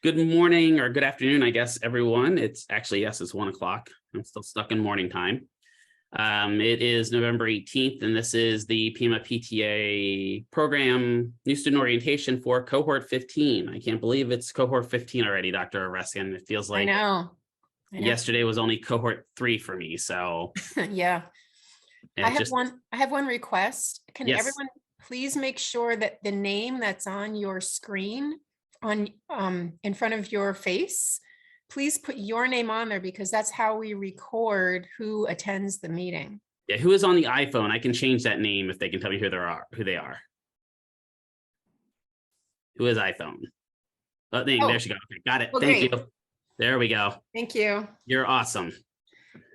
Good morning or good afternoon, I guess, everyone. It's actually, yes, it's 1 o'clock. I'm still stuck in morning time. It is November 18th, and this is the PMA PTA program, new student orientation for cohort 15. I can't believe it's cohort 15 already, Dr. Avruskin. It feels like I know. Yesterday was only cohort 3 for me. So yeah. I have just one request. Can yes. everyone please make sure that the name that's on your screen on in front of your face, please put your name on there, because that's how we record who attends the meeting. Yeah, who is on the iPhone? I can change that name if they can tell me who they are. Who is iPhone? Oh, there she go. Okay, got it. Well, Thank great. you. There we go. Thank you. You're awesome.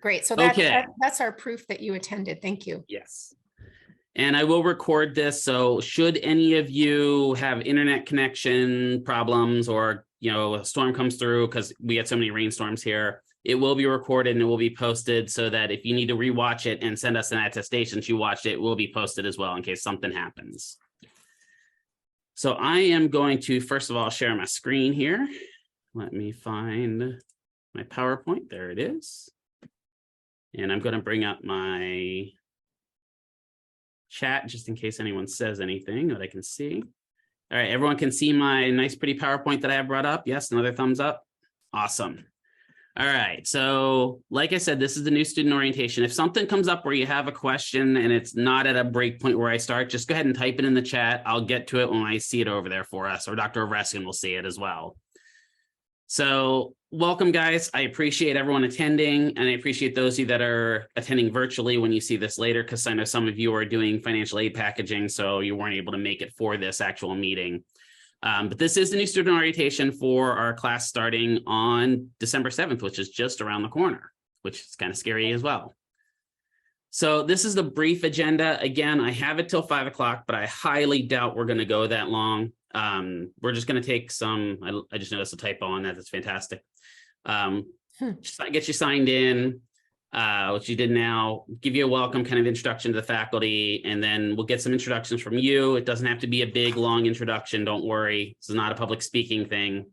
Great. So Okay. that's our proof that you attended. Thank you. Yes. And I will record this. So should any of you have internet connection problems, or, a storm comes through, because we get so many rainstorms here, it will be recorded and it will be posted, so that if you need to rewatch it and send us an attestation that you watched it, will be posted as well in case something happens. So I am going to, first of all, share my screen here. Let me find my PowerPoint. There it is. And I'm going to bring up my chat just in case anyone says anything that I can see. All right, everyone can see my nice, pretty PowerPoint that I have brought up. Yes, another thumbs up. Awesome. All right, so like I said, this is the new student orientation. If something comes up where you have a question and it's not at a break point where I start, just go ahead and type it in the chat. I'll get to it when I see it over there for us, or Dr. Avruskin will see it as well. So welcome, guys. I appreciate everyone attending, and I appreciate those of you that are attending virtually when you see this later, because I know some of you are doing financial aid packaging, so you weren't able to make it for this actual meeting. But this is the new student orientation for our class starting on December 7th, which is just around the corner, which is kind of scary as well. So this is the brief agenda. Again, I have it till 5 o'clock, but I highly doubt we're going to go that long. We're just going to take some, I just noticed a typo on that. That's fantastic. Get you signed in, which you did now, give you a welcome kind of introduction to the faculty, and then we'll get some introductions from you. It doesn't have to be a big, long introduction. Don't worry. This is not a public speaking thing.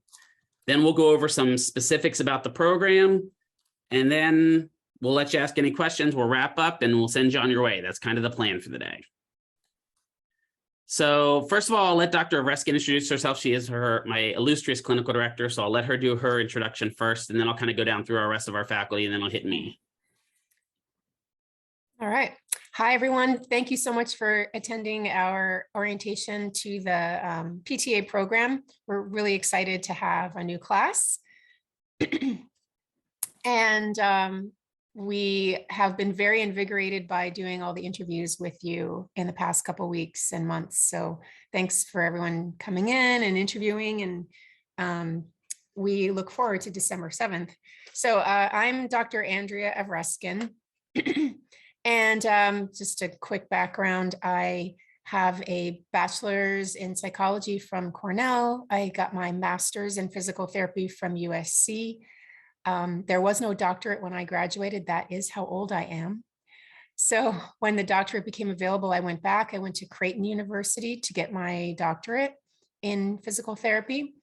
Then we'll go over some specifics about the program, and then we'll let you ask any questions. We'll wrap up and we'll send you on your way. That's kind of the plan for the day. So first of all, I'll let Dr. Avruskin introduce herself. She is my illustrious clinical director. So I'll let her do her introduction first, and then I'll kind of go down through our rest of our faculty, and then I'll hit me. All right. Hi, everyone. Thank you so much for attending our orientation to the PTA program. We're really excited to have a new class. And we have been very invigorated by doing all the interviews with you in the past couple of weeks and months. So thanks for everyone coming in and interviewing, and we look forward to December 7th. So I'm Dr. Andrea Avruskin. And just a quick background, I have a bachelor's in psychology from Cornell. I got my master's in physical therapy from USC. There was no doctorate when I graduated. That is how old I am. So when the doctorate became available, I went back. I went to Creighton University to get my doctorate in physical therapy.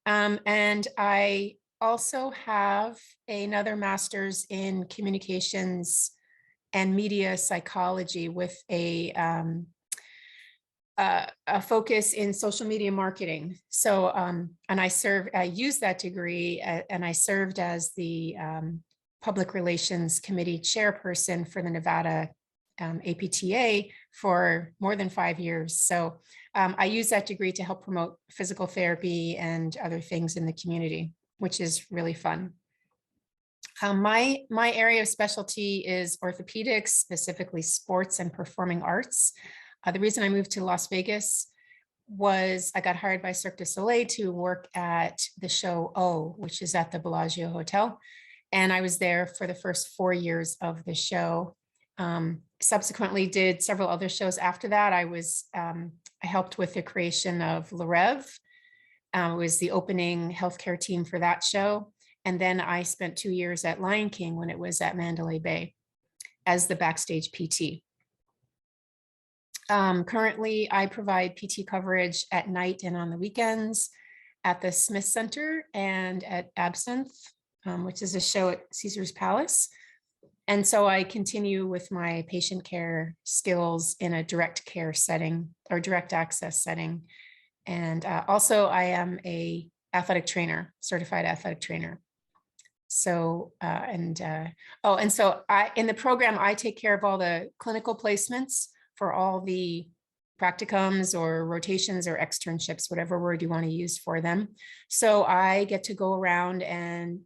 And I also have another master's in communications and media psychology with a focus in social media marketing. So, and I used that degree and I served as the public relations committee chairperson for the Nevada APTA for more than 5 years. So I use that degree to help promote physical therapy and other things in the community, which is really fun. My area of specialty is orthopedics, specifically sports and performing arts. The reason I moved to Las Vegas was I got hired by Cirque du Soleil to work at the show O, which is at the Bellagio Hotel. And I was there for the first 4 years of the show. Subsequently did several other shows after that. I helped with the creation of Le Rêve. Was the opening healthcare team for that show. And then I spent 2 years at Lion King when it was at Mandalay Bay as the backstage PT. Currently, I provide PT coverage at night and on the weekends. at the Smith Center and at Absinthe, which is a show at Caesar's Palace. And so I continue with my patient care skills in a direct care setting or direct access setting. And also I am a athletic trainer, certified athletic trainer. So, and so in the program, I take care of all the clinical placements for all the practicums or rotations or externships, whatever word you want to use for them. So I get to go around and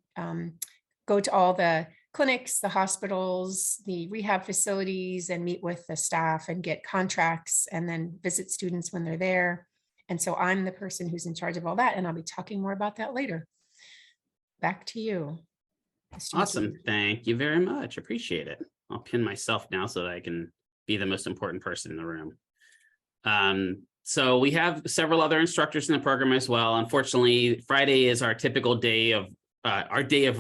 go to all the clinics, the hospitals, the rehab facilities, and meet with the staff and get contracts and then visit students when they're there. And so I'm the person who's in charge of all that. And I'll be talking more about that later. Back to you, Mr. Awesome. McKee. Thank you very much. Appreciate it. I'll pin myself now so that I can be the most important person in the room. So we have several other instructors in the program as well. Unfortunately, Friday is our typical day of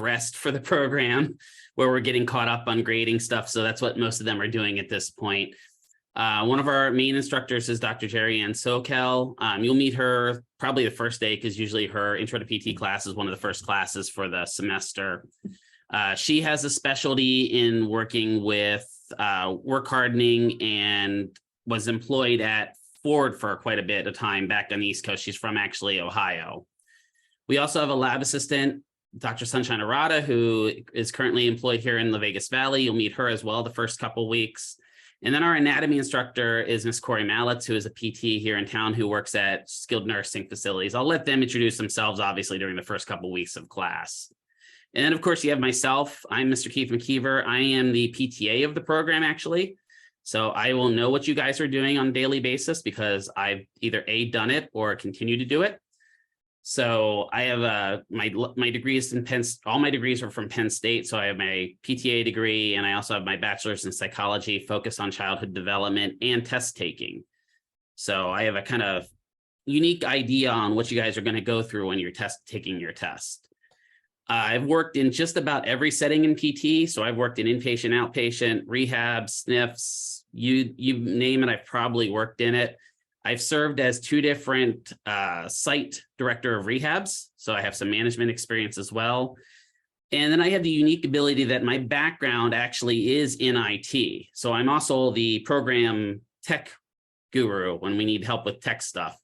rest for the program, where we're getting caught up on grading stuff. So that's what most of them are doing at this point. One of our main instructors is Dr. Jerry Ann Sokel. You'll meet her probably the first day, because usually her intro to PT class is one of the first classes for the semester. She has a specialty in working with work hardening and was employed at Ford for quite a bit of time back on the East Coast. She's from actually Ohio. We also have a lab assistant, Dr. Sunshine Arata, who is currently employed here in the Vegas Valley. You'll meet her as well the first couple of weeks. And then our anatomy instructor is Miss Corey Mallitz, who is a PT here in town who works at skilled nursing facilities. I'll let them introduce themselves, obviously, during the first couple of weeks of class. And then, of course, you have myself. I'm Mr. Keith McKeever. I am the PTA of the program, actually. So I will know what you guys are doing on a daily basis, because I've either done it or continue to do it. So I have my degrees in Penn. All my degrees are from Penn State. So I have my PTA degree, and I also have my bachelor's in psychology, focused on childhood development and test taking. So I have a kind of unique idea on what you guys are going to go through when you're taking your test. I've worked in just about every setting in PT. So I've worked in inpatient, outpatient, rehab, SNFs, you name it, I've probably worked in it. I've served as 2 different site director of rehabs. So I have some management experience as well. And then I have the unique ability that my background actually is in IT. So I'm also the program tech guru when we need help with tech stuff,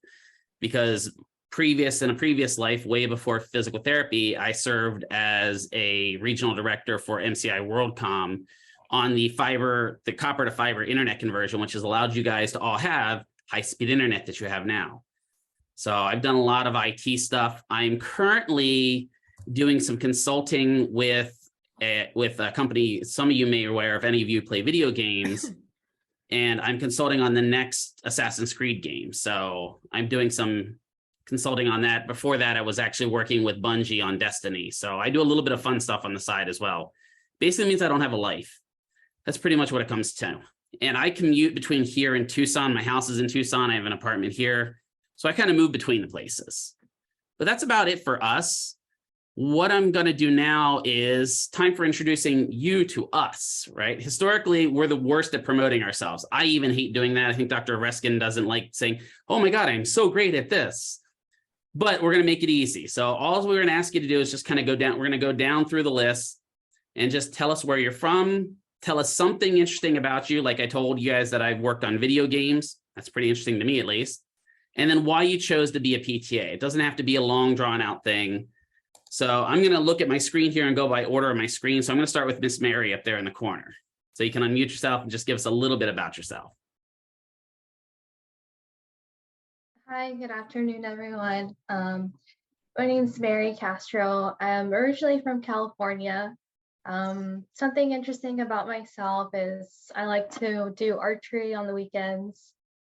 because in a previous life, way before physical therapy, I served as a regional director for MCI WorldCom on the copper to fiber internet conversion, which has allowed you guys to all have high-speed internet that you have now. So I've done a lot of IT stuff. I'm currently doing some consulting with a company some of you may be aware, if any of you play video games, and I'm consulting on the next Assassin's Creed game. So I'm doing some consulting on that. Before that, I was actually working with Bungie on Destiny. So I do a little bit of fun stuff on the side as well. Basically means I don't have a life. That's pretty much what it comes to. And I commute between here and Tucson. My house is in Tucson. I have an apartment here. So I kind of move between the places. But that's about it for us. What I'm going to do now is time for introducing you to us, right? Historically, we're the worst at promoting ourselves. I even hate doing that. I think Dr. Avruskin doesn't like saying, oh my God, I'm so great at this. But we're going to make it easy. So all we're going to ask you to do is just kind of go down. We're going to go down through the list and just tell us where you're from. Tell us something interesting about you. Like I told you guys that I've worked on video games. That's pretty interesting to me, at least. And then why you chose to be a PTA. It doesn't have to be a long drawn out thing. So I'm going to look at my screen here and go by order of my screen. So I'm going to start with Miss Mary up there in the corner. So you can unmute yourself and just give us a little bit about yourself. Hi, good afternoon, everyone. My name is Mary Castro. I'm originally from California. Something interesting about myself is I like to do archery on the weekends.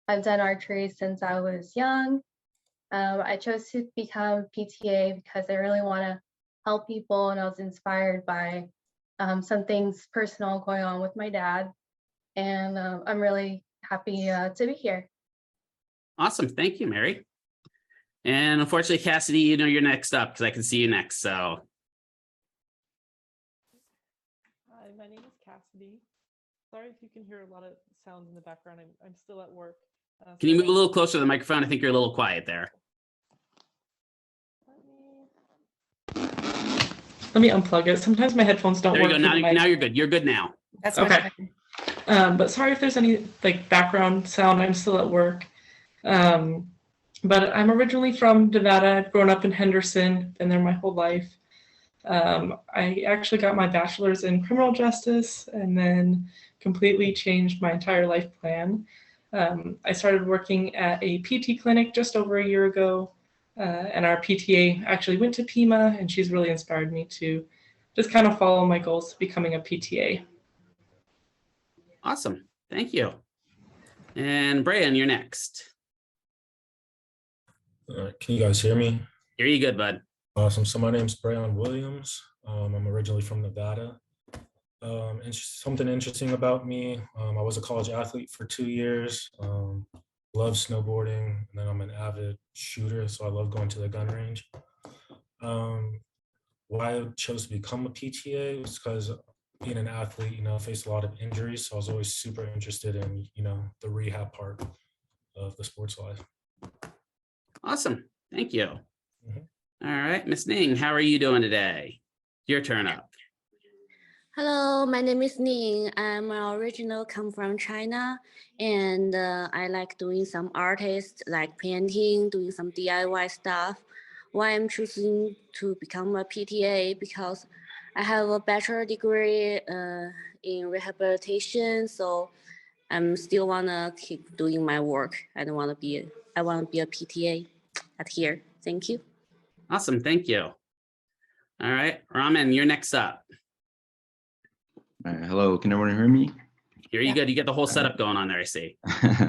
I've done archery since I was young. I chose to become PTA because I really want to help people, and I was inspired by some things personal going on with my dad. And I'm really happy to be here. Awesome. Thank you, Mary. And unfortunately, Cassidy, you know you're next up because I can see you next. So. Hi, my name is Cassidy. Sorry if you can hear a lot of sounds in the background. I'm still at work. Can you move a little closer to the microphone? I think you're a little quiet there. Let me unplug it. Sometimes my headphones don't There you work. go. For the mic. Now you're good. You're good now. That's much Okay. better. But sorry if there's any like background sound. I'm still at work. But I'm originally from Nevada. I've grown up in Henderson, been there my whole life. I actually got my bachelor's in criminal justice and then completely changed my entire life plan. I started working at a PT clinic just over a year ago, and our PTA actually went to PIMA, and she's really inspired me to just kind of follow my goals to becoming a PTA. Awesome. Thank you. And Brian, you're next. Can you guys hear me? Hear you good, bud. Awesome. So my name's Brayon Williams. I'm originally from Nevada. And something interesting about me, I was a college athlete for 2 years. Love snowboarding, and then I'm an avid shooter, so I love going to the gun range. Why I chose to become a PTA was because being an athlete, I faced a lot of injuries, so I was always super interested in, the rehab part of the sports life. Awesome. Thank you. Mhm. All right, Miss Ning, how are you doing today? Your turn up. Hello, my name is Ning. I'm original come from China, and I like doing some artists like painting, doing some DIY stuff. Why I'm choosing to become a PTA because I have a bachelor degree in rehabilitation, so I'm still wanna keep doing my work. I want to be a PTA at here. Thank you. Awesome. Thank you. All right, Raman, you're next up. All right, hello, can everyone hear me? Here you go. You get the whole setup going on there, I see.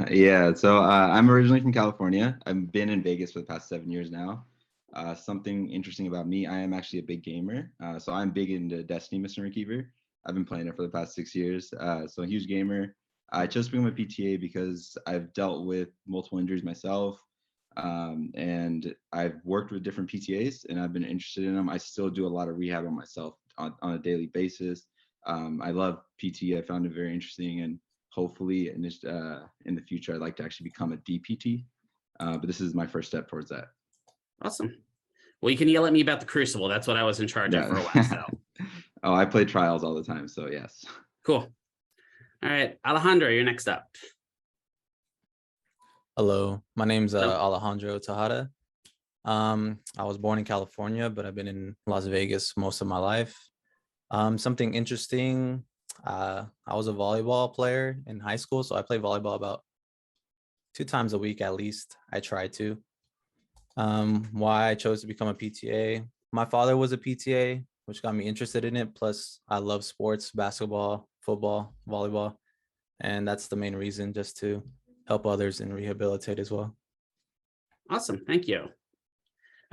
Yeah, so I'm originally from California. I've been in Vegas for the past 7 years now. Something interesting about me, I am actually a big gamer. So I'm big into Destiny, Mr. McKeever. I've been playing it for the past 6 years. So a huge gamer. I chose to become a PTA because I've dealt with multiple injuries myself. And I've worked with different PTAs and I've been interested in them. I still do a lot of rehab on myself on a daily basis. I love PT. I found it very interesting, and hopefully in the future, I'd like to actually become a DPT. But this is my first step towards that. Awesome. Well, you can yell at me about the Crucible. That's what I was in charge of for a while. So. Oh, I play trials all the time, so yes. Cool. All right, Alejandro, you're next up. Hello, my name's Hello. Alejandro Tejada. I was born in California, but I've been in Las Vegas most of my life. Something interesting, I was a volleyball player in high school, so I play volleyball about 2 times a week at least. I try to. Why I chose to become a PTA. My father was a PTA, which got me interested in it. Plus, I love sports, basketball, football, volleyball. And that's the main reason, just to help others and rehabilitate as well. Awesome. Thank you.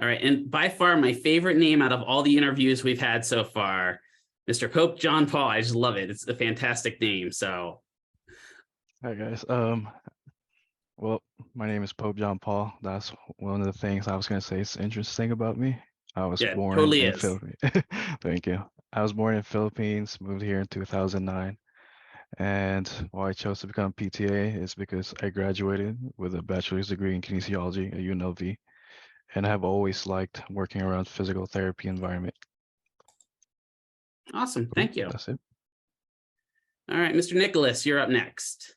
All right. And by far, my favorite name out of all the interviews we've had so far, Mr. Pope John Paul. I just love it. It's a fantastic name. So. Hi, guys. Well, my name is Pope John Paul. That's one of the things I was going to say is interesting about me. I was born totally in is. Philippines. Thank you. I was born in Philippines, moved here in 2009. And why I chose to become PTA is because I graduated with a bachelor's degree in kinesiology at UNLV. And I have always liked working around physical therapy environment. Awesome. Thank you. That's it. All right, Mr. Nicholas, you're up next.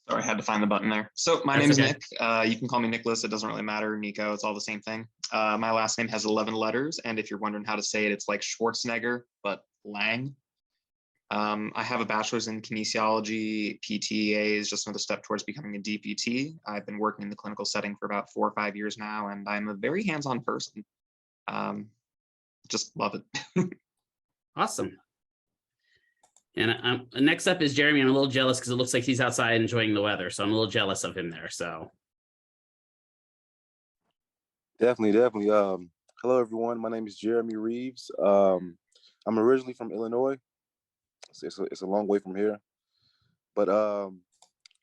Sorry, I had to find the button there. So my name is Nick. You can call me Nicholas. It doesn't really matter. Nico, it's all the same thing. My last name has 11 letters. And if you're wondering how to say it, it's like Schwarzenegger, but Lang. I have a bachelor's in kinesiology. PTA is just another step towards becoming a DPT. I've been working in the clinical setting for about 4 or 5 years now, and I'm a very hands-on person. Just love it. Awesome. And next up is Jeremy. I'm a little jealous because it looks like he's outside enjoying the weather. So I'm a little jealous of him there. So. Definitely. Hello, everyone. My name is Jeremy Reeves. I'm originally from Illinois. It's a long way from here. But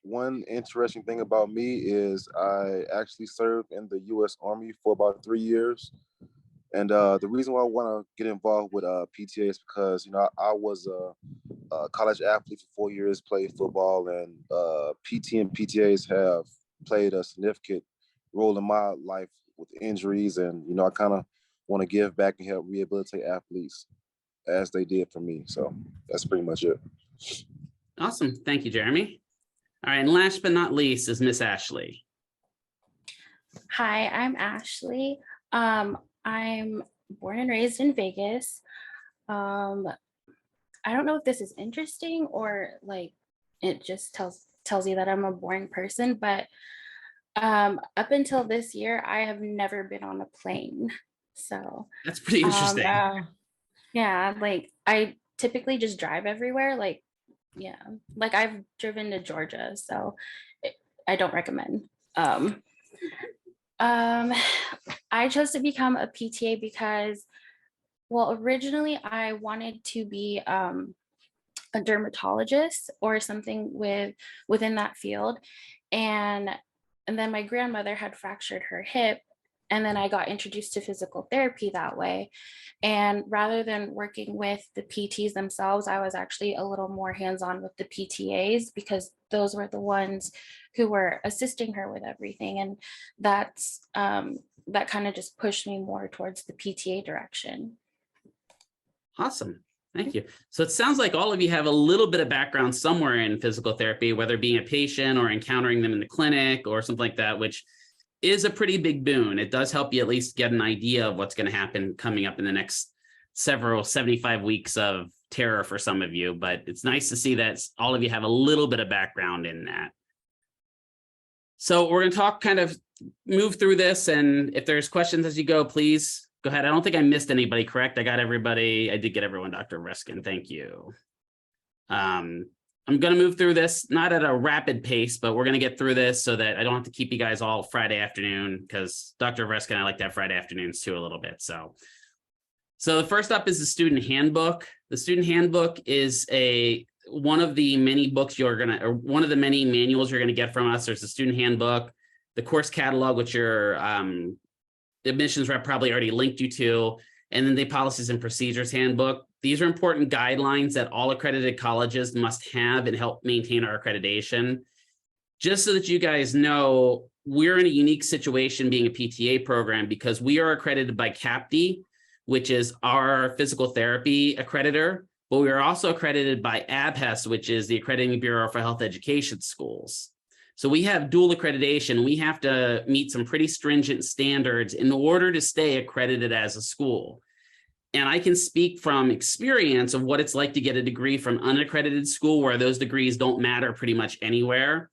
one interesting thing about me is I actually served in the U.S. Army for about 3 years. And the reason why I want to get involved with PTA is because, I was a college athlete for 4 years, played football, and PT and PTAs have played a significant role in my life with injuries. And, I kind of want to give back and help rehabilitate athletes as they did for me. So that's pretty much it. Awesome. Thank you, Jeremy. All right. And last but not least is Miss Ashley. Hi, I'm Ashley. I'm born and raised in Vegas. I don't know if this is interesting or like it just tells you that I'm a boring person, but up until this year, I have never been on a plane. So That's pretty interesting. yeah, like I typically just drive everywhere. Like, yeah, like I've driven to Georgia, so I don't recommend. I chose to become a PTA because, well, originally I wanted to be a dermatologist or something within that field, and then my grandmother had fractured her hip, and then I got introduced to physical therapy that way. And rather than working with the PTs themselves, I was actually a little more hands-on with the PTAs because those were the ones who were assisting her with everything. And that's that kind of just pushed me more towards the PTA direction. Awesome. Thank you. So it sounds like all of you have a little bit of background somewhere in physical therapy, whether being a patient or encountering them in the clinic or something like that, which is a pretty big boon. It does help you at least get an idea of what's going to happen coming up in the next 75 weeks of terror for some of you, but it's nice to see that all of you have a little bit of background in that. So we're going to talk, kind of move through this, and if there's questions as you go, please go ahead. I don't think I missed anybody, correct? I got everybody. I did get everyone, Dr. Avruskin. Thank you. I'm going to move through this, not at a rapid pace, but we're going to get through this so that I don't have to keep you guys all Friday afternoon, because Dr. Avruskin, I like to have Friday afternoons too a little bit. So the first up is the student handbook. The student handbook is one of the many books one of the many manuals you're going to get from us. There's the student handbook, the course catalog, which your admissions rep probably already linked you to, and then the policies and procedures handbook. These are important guidelines that all accredited colleges must have and help maintain our accreditation. Just so that you guys know, we're in a unique situation being a PTA program because we are accredited by APTA, which is our physical therapy accreditor, but we are also accredited by APTA, which is the Accrediting Bureau for Health Education Schools. So we have dual accreditation. We have to meet some pretty stringent standards in order to stay accredited as a school. And I can speak from experience of what it's like to get a degree from unaccredited school where those degrees don't matter pretty much anywhere.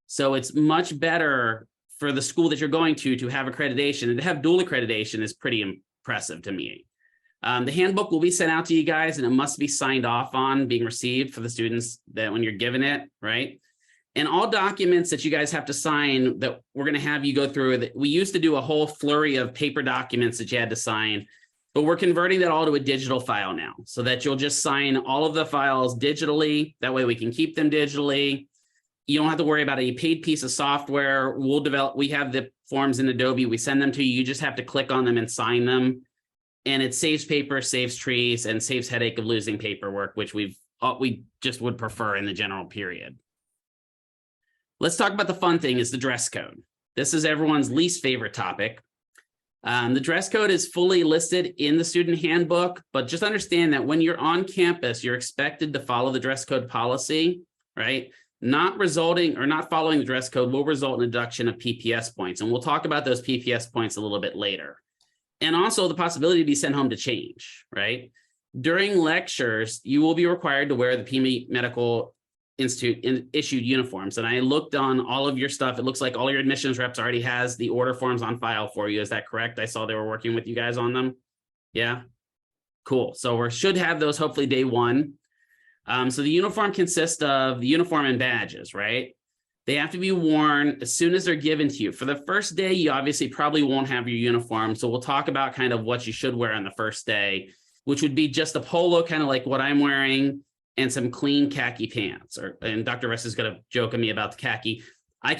So it's much better for the school that you're going to have accreditation, and to have dual accreditation is pretty impressive to me. The handbook will be sent out to you guys, and it must be signed off on being received for the students that when you're given it, right? And all documents that you guys have to sign that we're going to have you go through, that we used to do a whole flurry of paper documents that you had to sign, but we're converting that all to a digital file now so that you'll just sign all of the files digitally. That way we can keep them digitally. You don't have to worry about a paid piece of software. We have the forms in Adobe. We send them to you. You just have to click on them and sign them. And it saves paper, saves trees, and saves headache of losing paperwork, which we just would prefer in the general period. Let's talk about the fun thing, is the dress code. This is everyone's least favorite topic. The dress code is fully listed in the student handbook, but just understand that when you're on campus, you're expected to follow the dress code policy, right? Not following the dress code will result in a deduction of PPS points. And we'll talk about those PPS points a little bit later. And also the possibility to be sent home to change, right? During lectures, you will be required to wear the PME Medical Institute issued uniforms. And I looked on all of your stuff. It looks like all your admissions reps already has the order forms on file for you. Is that correct? I saw they were working with you guys on them. Yeah, cool. So we should have those hopefully day one. So the uniform consists of the uniform and badges, right? They have to be worn as soon as they're given to you. For the first day, you obviously probably won't have your uniform. So we'll talk about kind of what you should wear on the first day, which would be just a polo, kind of like what I'm wearing, and some clean khaki pants. And Dr. Ress is going to joke at me about the khaki. I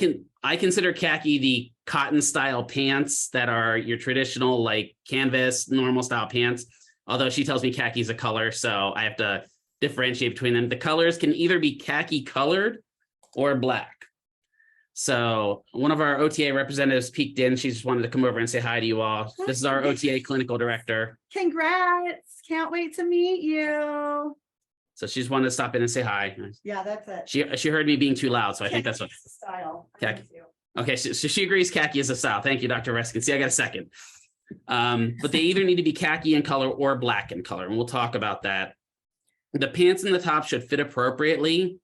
consider khaki the cotton style pants that are your traditional like canvas, normal style pants. Although she tells me khaki is a color, so I have to differentiate between them. The colors can either be khaki colored or black. So one of our OTA representatives peeked in. She just wanted to come over and say hi to you all. This is our OTA clinical director. Congrats. Can't wait to meet you. So she just wanted to stop in and say hi. Yeah, that's it. She heard me being too loud, so I think that's what. Style. Khaki. Okay, so she agrees khaki is a style. Thank you, Dr. Avruskin. See, I got a second. But they either need to be khaki in color or black in color, and we'll talk about that. The pants and the top should fit appropriately.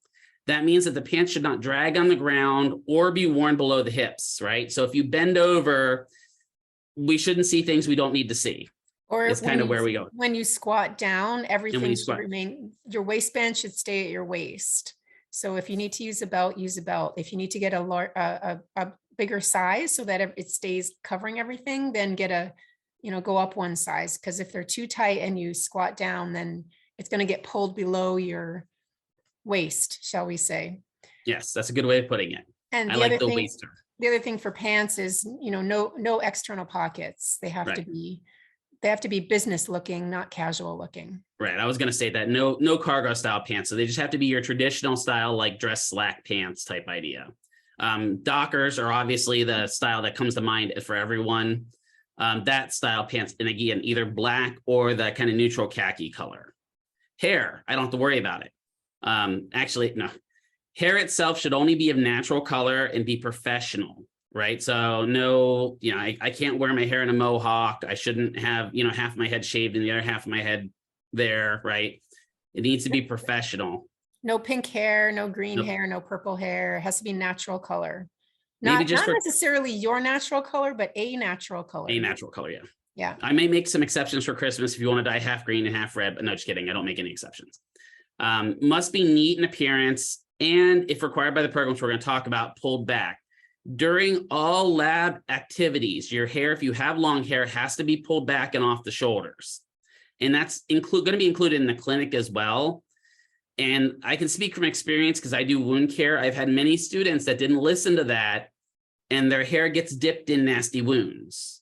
That means that the pants should not drag on the ground or be worn below the hips, right? So if you bend over, we shouldn't see things we don't need to see. Or it's kind of where we go. When you squat down, everything should squat. remain, your waistband should stay at your waist. So if you need to use a belt, use a belt. If you need to get a bigger size so that it stays covering everything, then get go up one size. Because if they're too tight and you squat down, then it's going to get pulled below your waist, shall we say. Yes, that's a good way of putting it. And I like the waist term. The other thing for pants is, no external pockets. They have to be business looking, not casual looking. Right. I was going to say that no cargo style pants. So they just have to be your traditional style, like dress slack pants type idea. Dockers are obviously the style that comes to mind for everyone. That style pants, and again, either black or the kind of neutral khaki color. Hair, I don't have to worry about it. Actually, no. Hair itself should only be of natural color and be professional. Right. So no, I can't wear my hair in a mohawk. I shouldn't have, half my head shaved and the other half of my head there. Right. It needs to be professional. No pink hair, no green hair, no purple hair. It has to be natural color. Not necessarily your natural color, but a natural color. A natural color. Yeah. Yeah. I may make some exceptions for Christmas if you want to dye half green and half red, but no, just kidding. I don't make any exceptions. Must be neat in appearance. And if required by the programs we're going to talk about, pulled back. During all lab activities, your hair, if you have long hair, has to be pulled back and off the shoulders. And that's going to be included in the clinic as well. And I can speak from experience because I do wound care. I've had many students that didn't listen to that and their hair gets dipped in nasty wounds,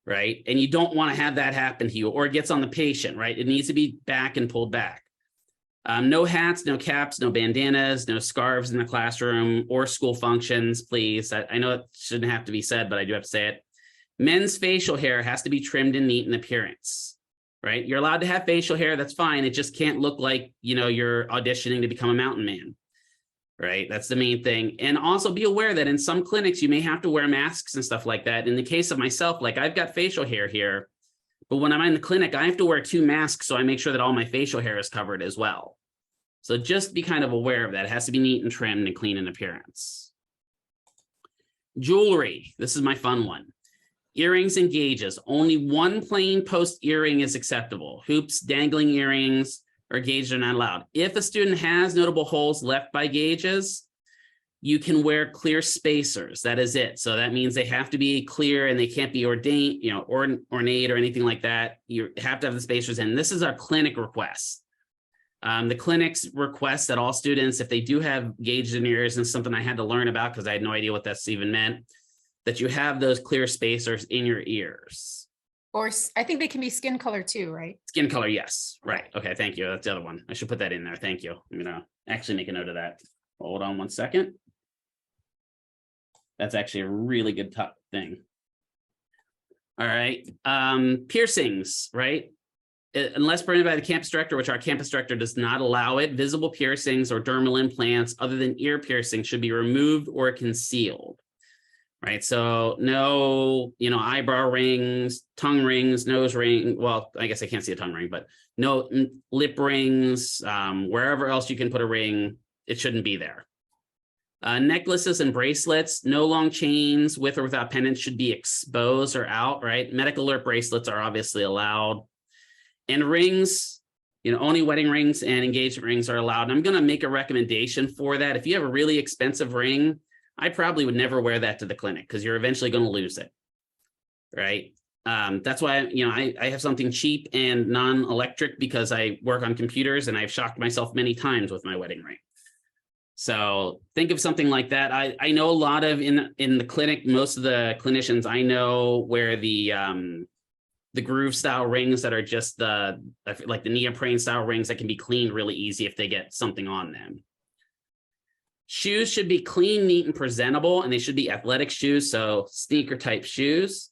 right? And you don't want to have that happen to you, or it gets on the patient, right? It needs to be back and pulled back. No hats, no caps, no bandanas, no scarves in the classroom or school functions, please. I know it shouldn't have to be said, but I do have to say it. Men's facial hair has to be trimmed and neat in appearance, right? You're allowed to have facial hair, that's fine. It just can't look like, you're auditioning to become a mountain man, right? That's the main thing. And also be aware that in some clinics, you may have to wear masks and stuff like that. In the case of myself, like I've got facial hair here, but when I'm in the clinic, I have to wear 2 masks. So I make sure that all my facial hair is covered as well. So just be kind of aware of that. It has to be neat and trimmed and clean in appearance. Jewelry. This is my fun one. Earrings and gauges. Only one plain post earring is acceptable. Hoops, dangling earrings, or gauges are not allowed. If a student has notable holes left by gauges, you can wear clear spacers. That is it. So that means they have to be clear and they can't be ornate or anything like that. You have to have the spacers in. This is our clinic request. The clinics request that all students, if they do have gauges in ears, and something I had to learn about because I had no idea what that's even meant, that you have those clear spacers in your ears. Or I think they can be skin color too, right? Skin color, yes. Right. Okay, thank you. That's the other one. I should put that in there. Thank you. I'm gonna actually make a note of that. Hold on one second. That's actually a really good thing. All right. Piercings, right? Unless permitted by the campus director, which our campus director does not allow it, visible piercings or dermal implants other than ear piercing should be removed or concealed, right? So no, eyebrow rings, tongue rings, nose ring. Well, I guess I can't see a tongue ring, but no lip rings, wherever else you can put a ring, it shouldn't be there. Necklaces and bracelets, no long chains with or without pendants should be exposed or out, right? Medical alert bracelets are obviously allowed. And rings, only wedding rings and engagement rings are allowed. And I'm going to make a recommendation for that. If you have a really expensive ring, I probably would never wear that to the clinic because you're eventually going to lose it, right? That's why, I have something cheap and non-electric because I work on computers and I've shocked myself many times with my wedding ring. So think of something like that. I know a lot of in the clinic, most of the clinicians I know wear the groove style rings that are just like the neoprene style rings that can be cleaned really easy if they get something on them. Shoes should be clean, neat, and presentable, and they should be athletic shoes, so sneaker type shoes.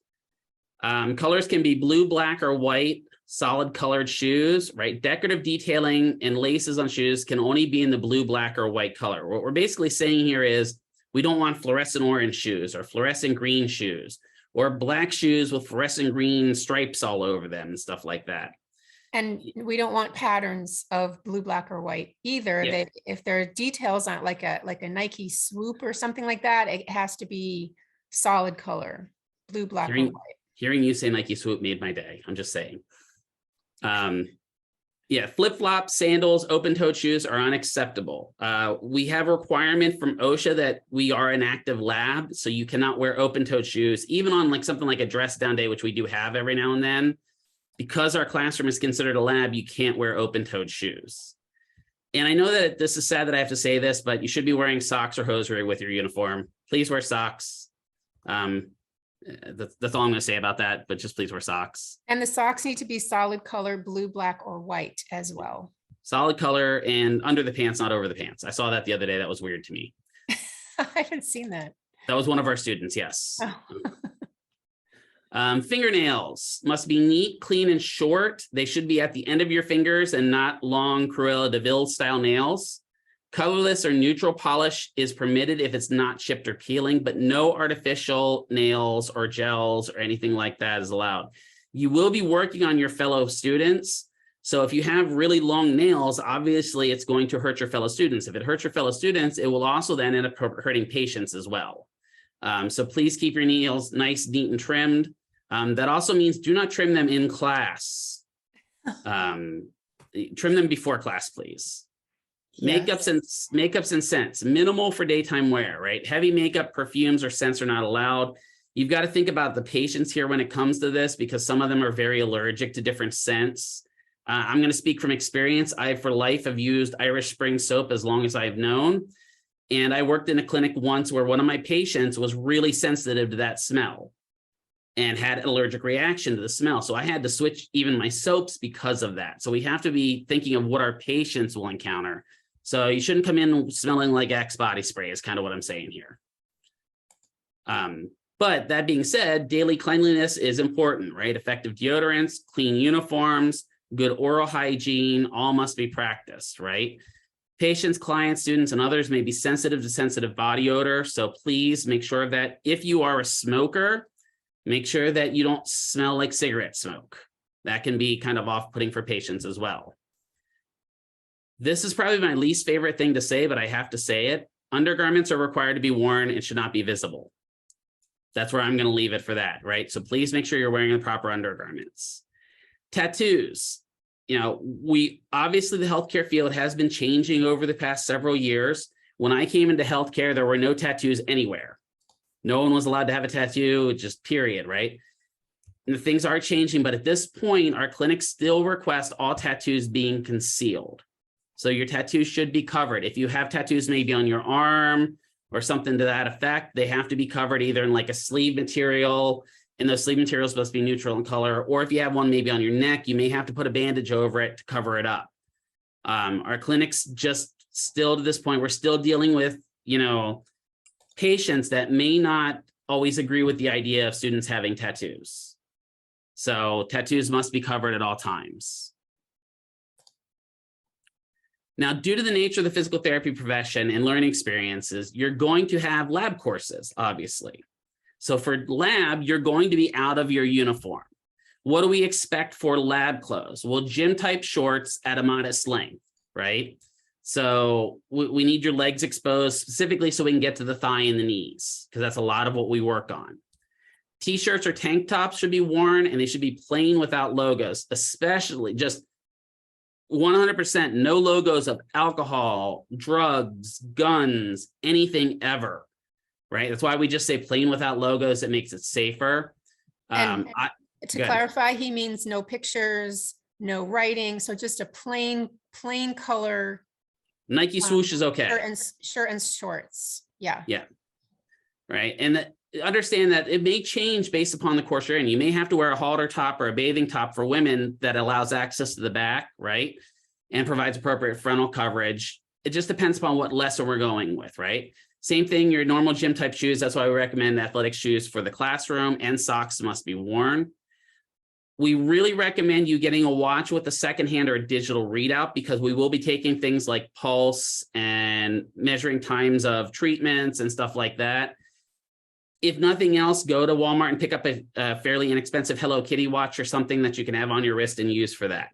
Colors can be blue, black, or white, solid colored shoes, right? Decorative detailing and laces on shoes can only be in the blue, black, or white color. What we're basically saying here is we don't want fluorescent orange shoes or fluorescent green shoes or black shoes with fluorescent green stripes all over them and stuff like that. And we don't want patterns of blue, black, or white either. Yeah. If there are details on like a Nike swoop or something like that, it has to be solid color, blue, black, or white. Hearing you say Nike swoop made my day. I'm just saying. Yeah, flip-flops, sandals, open-toed shoes are unacceptable. We have a requirement from OSHA that we are an active lab, so you cannot wear open-toed shoes, even on like something like a dress down day, which we do have every now and then. Because our classroom is considered a lab, you can't wear open-toed shoes. And I know that this is sad that I have to say this, but you should be wearing socks or hosiery with your uniform. Please wear socks. That's all I'm going to say about that, but just please wear socks. And the socks need to be solid color, blue, black, or white as well. Solid color and under the pants, not over the pants. I saw that the other day. That was weird to me. I haven't seen that. That was one of our students, yes. Oh. Fingernails must be neat, clean, and short. They should be at the end of your fingers and not long Cruella de Vil style nails. Colorless or neutral polish is permitted if it's not chipped or peeling, but no artificial nails or gels or anything like that is allowed. You will be working on your fellow students. So if you have really long nails, obviously it's going to hurt your fellow students. If it hurts your fellow students, it will also then end up hurting patients as well. So please keep your nails nice, neat, and trimmed. That also means do not trim them in class. Trim them before class, please. Yes. Makeups and scents, minimal for daytime wear, right? Heavy makeup, perfumes, or scents are not allowed. You've got to think about the patients here when it comes to this, because some of them are very allergic to different scents. I'm going to speak from experience. I, for life, have used Irish Spring soap as long as I've known. And I worked in a clinic once where one of my patients was really sensitive to that smell and had an allergic reaction to the smell. So I had to switch even my soaps because of that. So we have to be thinking of what our patients will encounter. So you shouldn't come in smelling like Axe body spray is kind of what I'm saying here. But that being said, daily cleanliness is important, right? Effective deodorants, clean uniforms, good oral hygiene, all must be practiced, right? Patients, clients, students, and others may be sensitive to sensitive body odor. So please make sure that if you are a smoker, make sure that you don't smell like cigarette smoke. That can be kind of off-putting for patients as well. This is probably my least favorite thing to say, but I have to say it. Undergarments are required to be worn and should not be visible. That's where I'm going to leave it for that, right? So please make sure you're wearing the proper undergarments. Tattoos. You know, obviously the healthcare field has been changing over the past several years. When I came into healthcare, there were no tattoos anywhere. No one was allowed to have a tattoo, just period, right? And things are changing, but at this point, our clinics still request all tattoos being concealed. So your tattoos should be covered. If you have tattoos maybe on your arm or something to that effect, they have to be covered either in like a sleeve material, and those sleeve materials must be neutral in color, or if you have one maybe on your neck, you may have to put a bandage over it to cover it up. Our clinics just still to this point, we're still dealing with, you know, patients that may not always agree with the idea of students having tattoos. So tattoos must be covered at all times. Now, due to the nature of the physical therapy profession and learning experiences, you're going to have lab courses, obviously. So for lab, you're going to be out of your uniform. What do we expect for lab clothes? Well, gym type shorts at a modest length, right? So we need your legs exposed specifically so we can get to the thigh and the knees, because that's a lot of what we work on. T-shirts or tank tops should be worn, and they should be plain without logos, especially just 100% no logos of alcohol, drugs, guns, anything ever, right? That's why we just say plain without logos. It makes it safer. To clarify, he means no pictures, no writing. So just a plain color. Nike swoosh is okay. Shirt and shorts. Yeah. Yeah. Right. And understand that it may change based upon the course you're in. You may have to wear a halter top or a bathing top for women that allows access to the back, right? And provides appropriate frontal coverage. it just depends upon what lesson we're going with, right? Same thing, your normal gym type shoes. That's why we recommend athletic shoes for the classroom, and socks must be worn. We really recommend you getting a watch with a second hand or a digital readout, because we will be taking things like pulse and measuring times of treatments and stuff like that. If nothing else, go to Walmart and pick up a fairly inexpensive Hello Kitty watch or something that you can have on your wrist and use for that.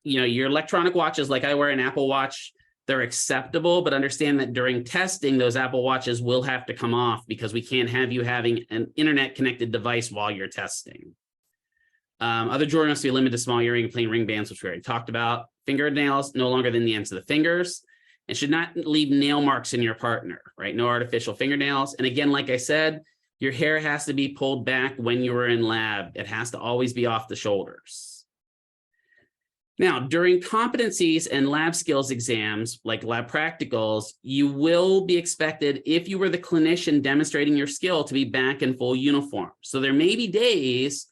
Your electronic watches, like I wear an Apple Watch, they're acceptable, but understand that during testing, those Apple Watches will have to come off, because we can't have you having an internet connected device while you're testing. Other jewelry must be limited to small earring and plain ring bands, which we already talked about. Fingernails no longer than the ends of the fingers, and should not leave nail marks in your partner, right? No artificial fingernails. And again, like I said, your hair has to be pulled back when you are in lab. It has to always be off the shoulders. Now, during competencies and lab skills exams, like lab practicals, you will be expected, if you were the clinician demonstrating your skill, to be back in full uniform. So there may be days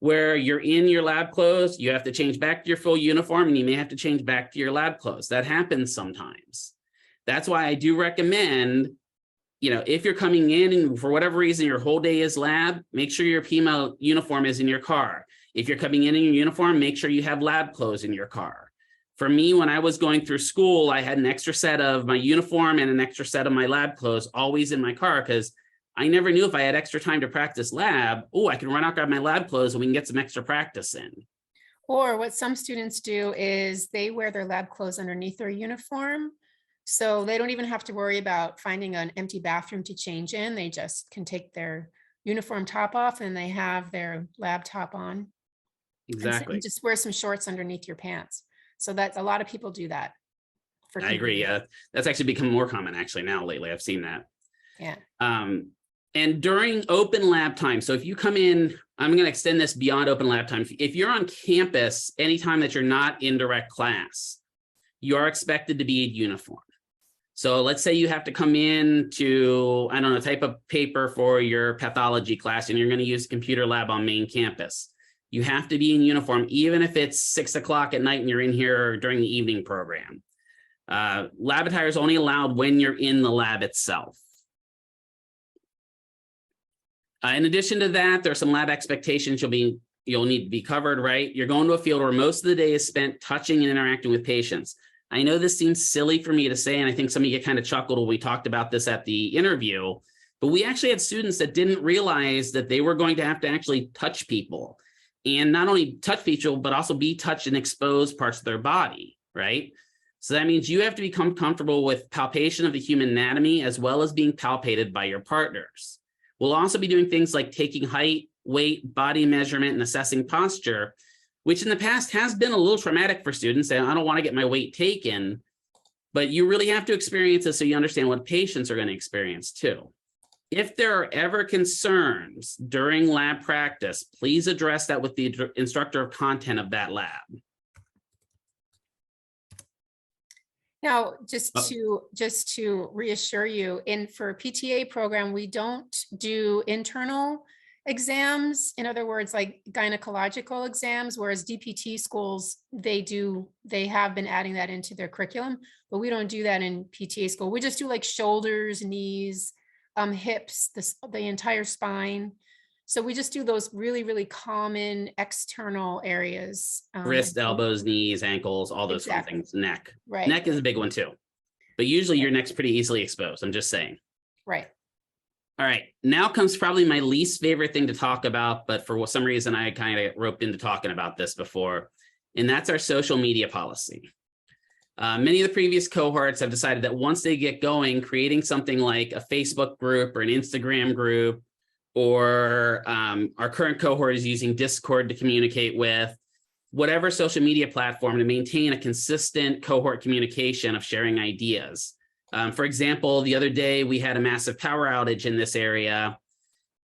where you're in your lab clothes, you have to change back to your full uniform, and you may have to change back to your lab clothes. That happens sometimes. That's why I do recommend, if you're coming in and for whatever reason your whole day is lab, make sure your PMO uniform is in your car. If you're coming in your uniform, make sure you have lab clothes in your car. For me, when I was going through school, I had an extra set of my uniform and an extra set of my lab clothes always in my car, because I never knew if I had extra time to practice lab, I can run out, grab my lab clothes, and we can get some extra practice in. Or what some students do is they wear their lab clothes underneath their uniform. So they don't even have to worry about finding an empty bathroom to change in. They just can take their uniform top off and they have their lab top on. Exactly. And just wear some shorts underneath your pants. So that's a lot of people do that. I agree. Yeah, that's actually become more common actually now lately. I've seen that. Yeah. And during open lab time, so if you come in, I'm going to extend this beyond open lab time. If you're on campus, anytime that you're not in direct class, you are expected to be in uniform. So let's say you have to come in to, I don't know, type of paper for your pathology class, and you're going to use a computer lab on main campus. You have to be in uniform, even if it's 6 o'clock at night and you're in here during the evening program. Lab attire is only allowed when you're in the lab itself. In addition to that, there are some lab expectations you'll need to be covered, right? You're going to a field where most of the day is spent touching and interacting with patients. I know this seems silly for me to say, and I think some of you kind of chuckled when we talked about this at the interview, but we actually had students that didn't realize that they were going to have to actually touch people, and not only touch people, but also be touched and exposed parts of their body, right? So that means you have to become comfortable with palpation of the human anatomy, as well as being palpated by your partners. We'll also be doing things like taking height, weight, body measurement, and assessing posture, which in the past has been a little traumatic for students, saying, I don't want to get my weight taken, but you really have to experience this so you understand what patients are going to experience too. If there are ever concerns during lab practice, please address that with the instructor of content of that lab. Now, just to reassure you, for a PTA program, we don't do internal exams. In other words, like gynecological exams, whereas DPT schools, they have been adding that into their curriculum, but we don't do that in PTA school. We just do like shoulders, knees, hips, the entire spine. So we just do those really, really common external areas. Wrist, elbows, knees, ankles, all those fun things. Neck. Right. Neck is a big one too. But usually your neck's pretty easily exposed. I'm just saying. Right. All right. Now comes probably my least favorite thing to talk about, but for some reason I kind of roped into talking about this before, and that's our social media policy. Many of the previous cohorts have decided that once they get going, creating something like a Facebook group or an Instagram group, or our current cohort is using Discord to communicate with, whatever social media platform, to maintain a consistent cohort communication of sharing ideas. For example, the other day we had a massive power outage in this area,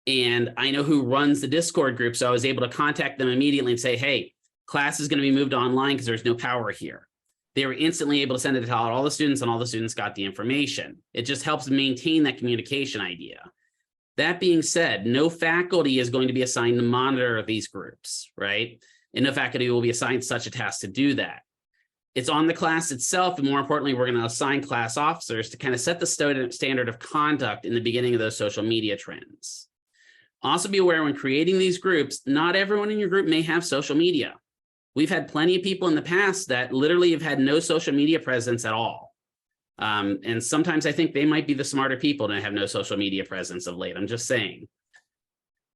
and I know who runs the Discord group, so I was able to contact them immediately and say, hey, class is going to be moved online because there's no power here. They were instantly able to send it to all the students, and all the students got the information. It just helps maintain that communication idea. That being said, no faculty is going to be assigned to monitor these groups, right? And no faculty will be assigned such a task to do that. It's on the class itself, and more importantly, we're going to assign class officers to kind of set the standard of conduct in the beginning of those social media trends. Also be aware when creating these groups, not everyone in your group may have social media. We've had plenty of people in the past that literally have had no social media presence at all. And sometimes I think they might be the smarter people to have no social media presence of late. I'm just saying.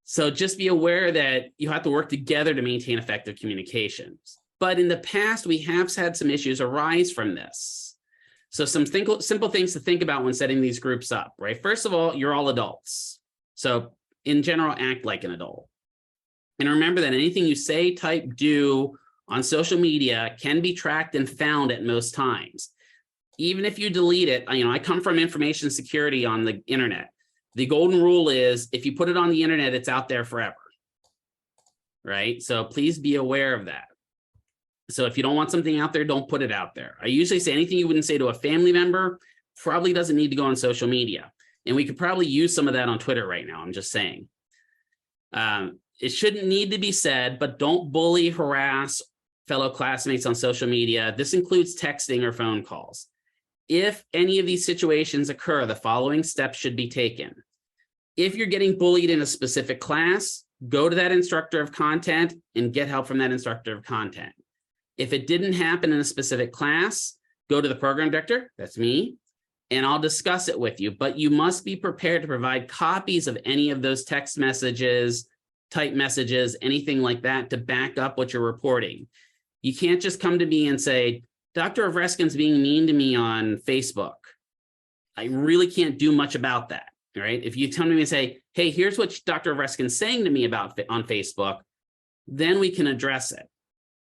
So just be aware that you have to work together to maintain effective communications. But in the past, we have had some issues arise from this. So some simple things to think about when setting these groups up, right? First of all, you're all adults. So in general, act like an adult. And remember that anything you say, type, do on social media can be tracked and found at most times. Even if you delete it, I come from information security on the internet. The golden rule is if you put it on the internet, it's out there forever, right? So please be aware of that. So if you don't want something out there, don't put it out there. I usually say anything you wouldn't say to a family member probably doesn't need to go on social media. And we could probably use some of that on Twitter right now. I'm just saying. It shouldn't need to be said, but don't bully, harass fellow classmates on social media. This includes texting or phone calls. If any of these situations occur, the following steps should be taken. If you're getting bullied in a specific class, go to that instructor of content and get help from that instructor of content. If it didn't happen in a specific class, go to the program director, that's me, and I'll discuss it with you. But you must be prepared to provide copies of any of those text messages, type messages, anything like that to back up what you're reporting. You can't just come to me and say, Dr. Avruskin's being mean to me on Facebook. I really can't do much about that, right? If you tell me and say, hey, here's what Dr. Avruskin's saying to me about on Facebook, then we can address it.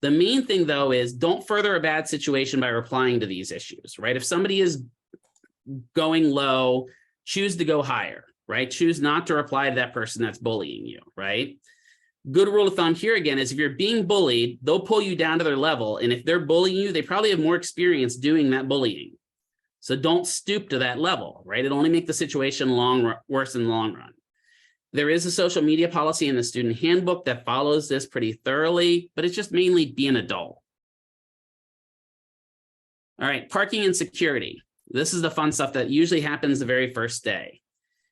The main thing, though, is don't further a bad situation by replying to these issues, right? If somebody is going low, choose to go higher, right? Choose not to reply to that person that's bullying you, right? Good rule of thumb here again is if you're being bullied, they'll pull you down to their level. And if they're bullying you, they probably have more experience doing that bullying. So don't stoop to that level, right? It'll only make the situation worse in the long run. There is a social media policy in the student handbook that follows this pretty thoroughly, but it's just mainly be an adult. All right, parking and security. This is the fun stuff that usually happens the very first day.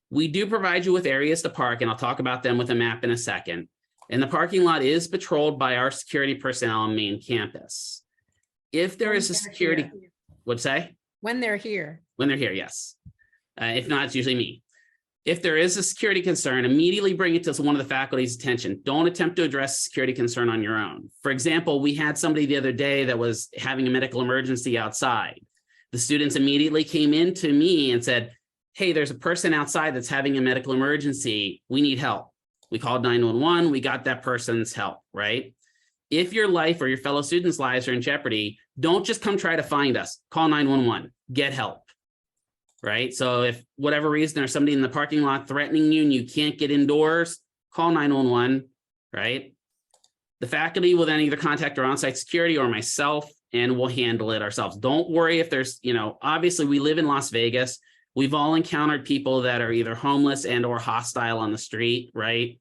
We do provide you with areas to park, and I'll talk about them with a map in a second. And the parking lot is patrolled by our security personnel on main campus. If there is a security, what'd say? When they're here. When they're here, yes. If not, it's usually me. If there is a security concern, immediately bring it to one of the faculty's attention. Don't attempt to address a security concern on your own. For example, we had somebody the other day that was having a medical emergency outside. The students immediately came in to me and said, hey, there's a person outside that's having a medical emergency. We need help. We called 911. We got that person's help, right? If your life or your fellow students' lives are in jeopardy, don't just come try to find us. Call 911. Get help. Right? So if whatever reason there's somebody in the parking lot threatening you and you can't get indoors, call 911, right? The faculty will then either contact our on-site security or myself, and we'll handle it ourselves. Don't worry if there's, obviously we live in Las Vegas. We've all encountered people that are either homeless and or hostile on the street, right?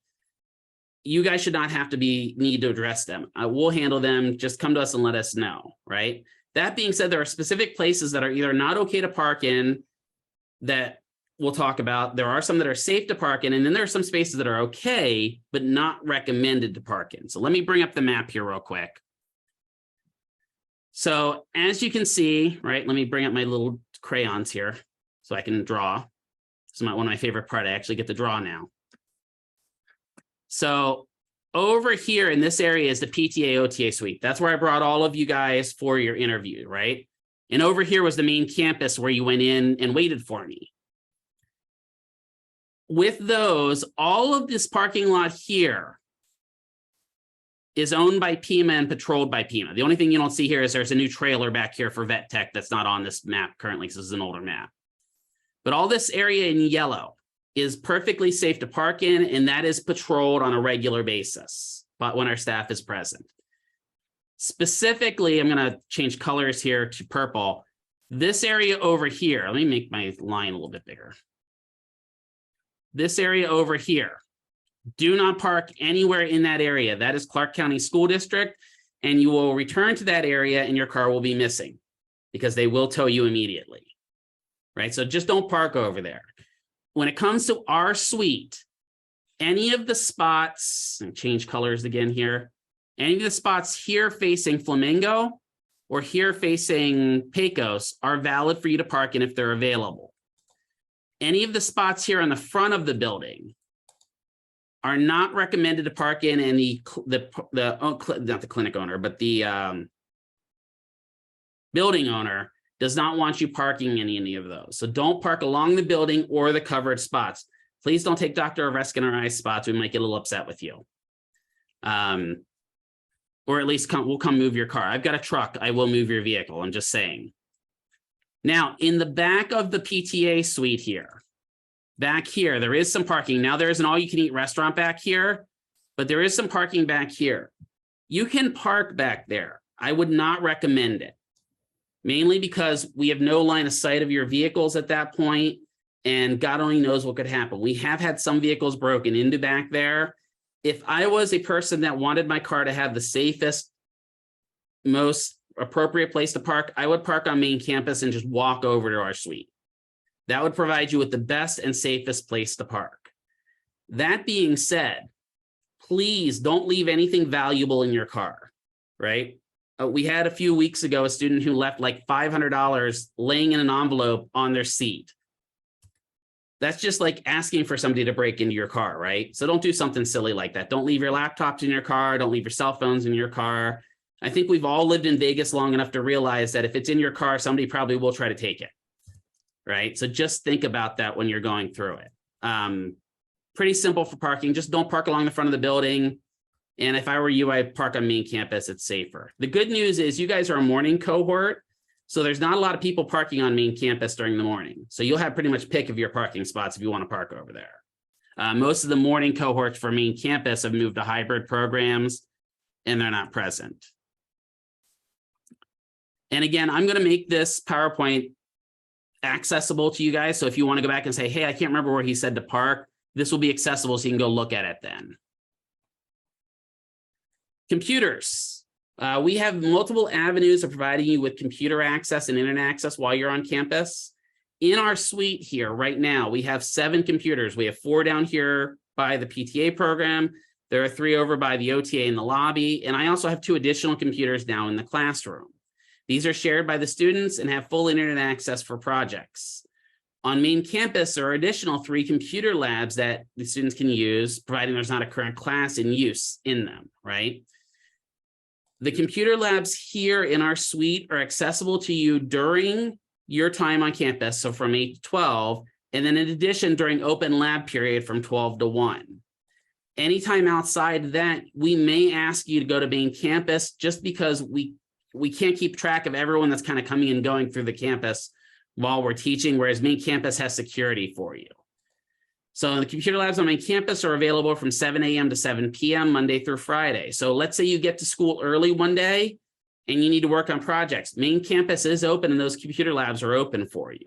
You guys should not have to need to address them. We'll handle them. Just come to us and let us know, right? That being said, there are specific places that are either not okay to park in that we'll talk about. There are some that are safe to park in, and then there are some spaces that are okay, but not recommended to park in. So let me bring up the map here real quick. So as you can see, right, let me bring up my little crayons here so I can draw. This is one of my favorite parts. I actually get to draw now. So over here in this area is the PTA OTA suite. That's where I brought all of you guys for your interview, right? And over here was the main campus where you went in and waited for me. With those, all of this parking lot here is owned by PEMA and patrolled by PEMA. The only thing you don't see here is there's a new trailer back here for vet tech that's not on this map currently because this is an older map. But all this area in yellow is perfectly safe to park in, and that is patrolled on a regular basis, but when our staff is present. Specifically, I'm going to change colors here to purple. This area over here, let me make my line a little bit bigger. This area over here, do not park anywhere in that area. That is Clark County School District, and you will return to that area and your car will be missing because they will tow you immediately, right? So just don't park over there. When it comes to our suite, any of the spots, and change colors again here, any of the spots here facing Flamingo or here facing Pecos are valid for you to park in if they're available. Any of the spots here on the front of the building are not recommended to park in, and not the clinic owner, but the building owner does not want you parking in any of those. So don't park along the building or the covered spots. Please don't take Dr. Avruskin or I spots. We might get a little upset with you. Or at least we'll come move your car. I've got a truck. I will move your vehicle. I'm just saying. Now, in the back of the PTA suite here, back here, there is some parking. Now, there is an all-you-can-eat restaurant back here, but there is some parking back here. You can park back there. I would not recommend it, mainly because we have no line of sight of your vehicles at that point, and God only knows what could happen. We have had some vehicles broken into back there. If I was a person that wanted my car to have the safest, most appropriate place to park, I would park on main campus and just walk over to our suite. That would provide you with the best and safest place to park. That being said, please don't leave anything valuable in your car, right? We had a few weeks ago a student who left like $500 laying in an envelope on their seat. That's just like asking for somebody to break into your car, right? So don't do something silly like that. Don't leave your laptops in your car. Don't leave your cell phones in your car. I think we've all lived in Vegas long enough to realize that if it's in your car, somebody probably will try to take it, right? So just think about that when you're going through it. Pretty simple for parking. Just don't park along the front of the building. And if I were you, I'd park on main campus. It's safer. The good news is you guys are a morning cohort. So there's not a lot of people parking on main campus during the morning. So you'll have pretty much pick of your parking spots if you want to park over there. Most of the morning cohorts for main campus have moved to hybrid programs and they're not present. And again, I'm going to make this PowerPoint accessible to you guys. So if you want to go back and say, hey, I can't remember where he said to park, this will be accessible so you can go look at it then. Computers. We have multiple avenues of providing you with computer access and internet access while you're on campus. In our suite here right now, we have 7 computers. We have 4 down here by the PTA program. There are 3 over by the OTA in the lobby. And I also have 2 additional computers now in the classroom. These are shared by the students and have full internet access for projects. On main campus, there are additional 3 computer labs that the students can use, providing there's not a current class in use in them, right? The computer labs here in our suite are accessible to you during your time on campus, so from 8 to 12, and then in addition during open lab period from 12 to 1. Anytime outside that, we may ask you to go to main campus just because we can't keep track of everyone that's kind of coming and going through the campus while we're teaching, whereas main campus has security for you. So the computer labs on main campus are available from 7 a.m. to 7 p.m. Monday through Friday. So let's say you get to school early one day and you need to work on projects. Main campus is open and those computer labs are open for you.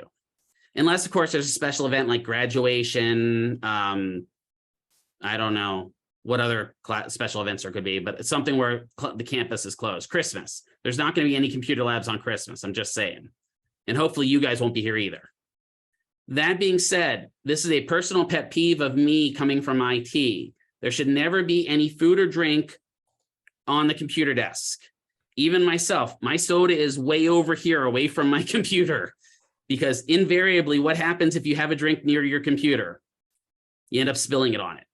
Unless, of course, there's a special event like graduation. I don't know what other special events there could be, but it's something where the campus is closed. Christmas. There's not going to be any computer labs on Christmas. I'm just saying. And hopefully you guys won't be here either. That being said, this is a personal pet peeve of me coming from IT. There should never be any food or drink on the computer desk. Even myself, my soda is way over here away from my computer because invariably what happens if you have a drink near your computer? You end up spilling it on it,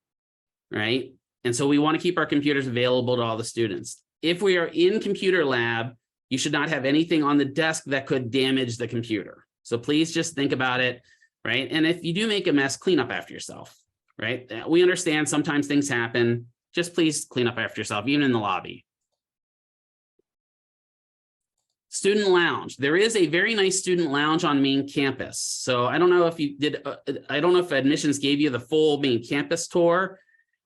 right? And so we want to keep our computers available to all the students. If we are in computer lab, you should not have anything on the desk that could damage the computer. So please just think about it. Right. And if you do make a mess, clean up after yourself. Right. We understand sometimes things happen. Just please clean up after yourself, even in the lobby. Student lounge. There is a very nice student lounge on main campus. So I don't know if you did. I don't know if admissions gave you the full main campus tour,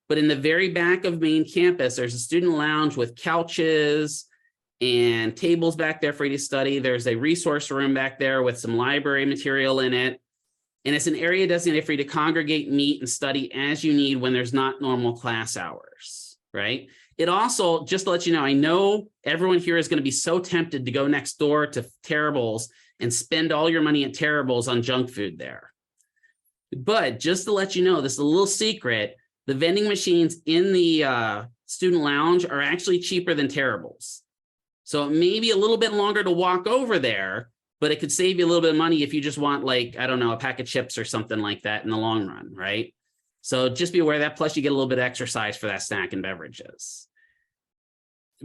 but in the very back of main campus, there's a student lounge with couches and tables back there for you to study. There's a resource room back there with some library material in it. And it's an area designated for you to congregate, meet, and study as you need when there's not normal class hours, right? It also, just to let you know, I know everyone here is going to be so tempted to go next door to Terrible's and spend all your money at Terrible's on junk food there. But just to let you know, this is a little secret, the vending machines in the student lounge are actually cheaper than Terrible's. So it may be a little bit longer to walk over there, but it could save you a little bit of money if you just want, like, I don't know, a pack of chips or something like that in the long run, right? So just be aware of that. Plus you get a little bit of exercise for that snack and beverages.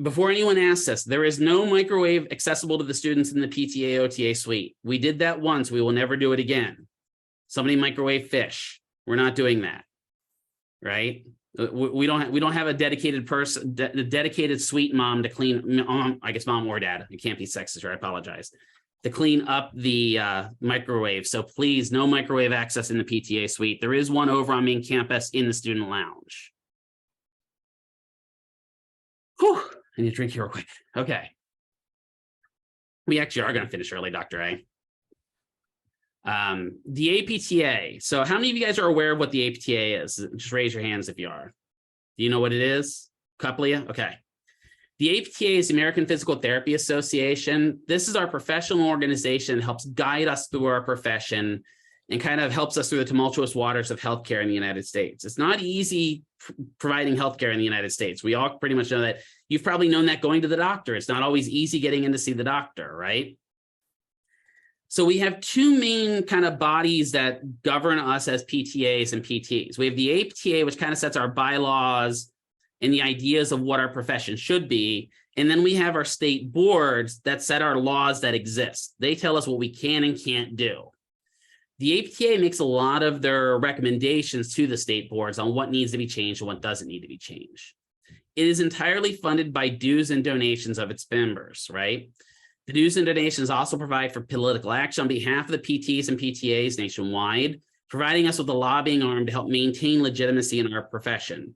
Before anyone asks us, there is no microwave accessible to the students in the PTA OTA suite. We did that once. We will never do it again. Somebody microwave fish. We're not doing that, right? We don't have a dedicated person, dedicated suite mom to clean, I guess mom or dad. It can't be sexist here. I apologize. To clean up the microwave. So please, no microwave access in the PTA suite. There is one over on main campus in the student lounge. Whew, I need to drink here real quick. Okay. We actually are going to finish early, Dr. A. The APTA. So how many of you guys are aware of what the APTA is? Just raise your hands if you are. Do you know what it is? A couple of you? Okay. The APTA is the American Physical Therapy Association. This is our professional organization that helps guide us through our profession and kind of helps us through the tumultuous waters of healthcare in the United States. It's not easy providing healthcare in the United States. We all pretty much know that. You've probably known that going to the doctor. It's not always easy getting in to see the doctor, right? So we have two main kind of bodies that govern us as PTAs and PTs. We have the APTA, which kind of sets our bylaws and the ideas of what our profession should be. And then we have our state boards that set our laws that exist. They tell us what we can and can't do. The APTA makes a lot of their recommendations to the state boards on what needs to be changed and what doesn't need to be changed. It is entirely funded by dues and donations of its members, right? The dues and donations also provide for political action on behalf of the PTs and PTAs nationwide, providing us with a lobbying arm to help maintain legitimacy in our profession.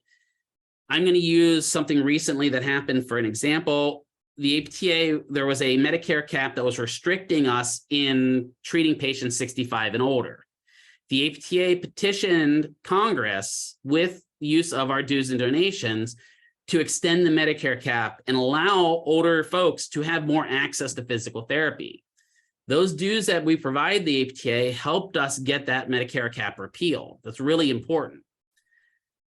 I'm going to use something recently that happened for an example. The APTA, there was a Medicare cap that was restricting us in treating patients 65 and older. The APTA petitioned Congress with use of our dues and donations to extend the Medicare cap and allow older folks to have more access to physical therapy. Those dues that we provide the APTA helped us get that Medicare cap repealed. That's really important.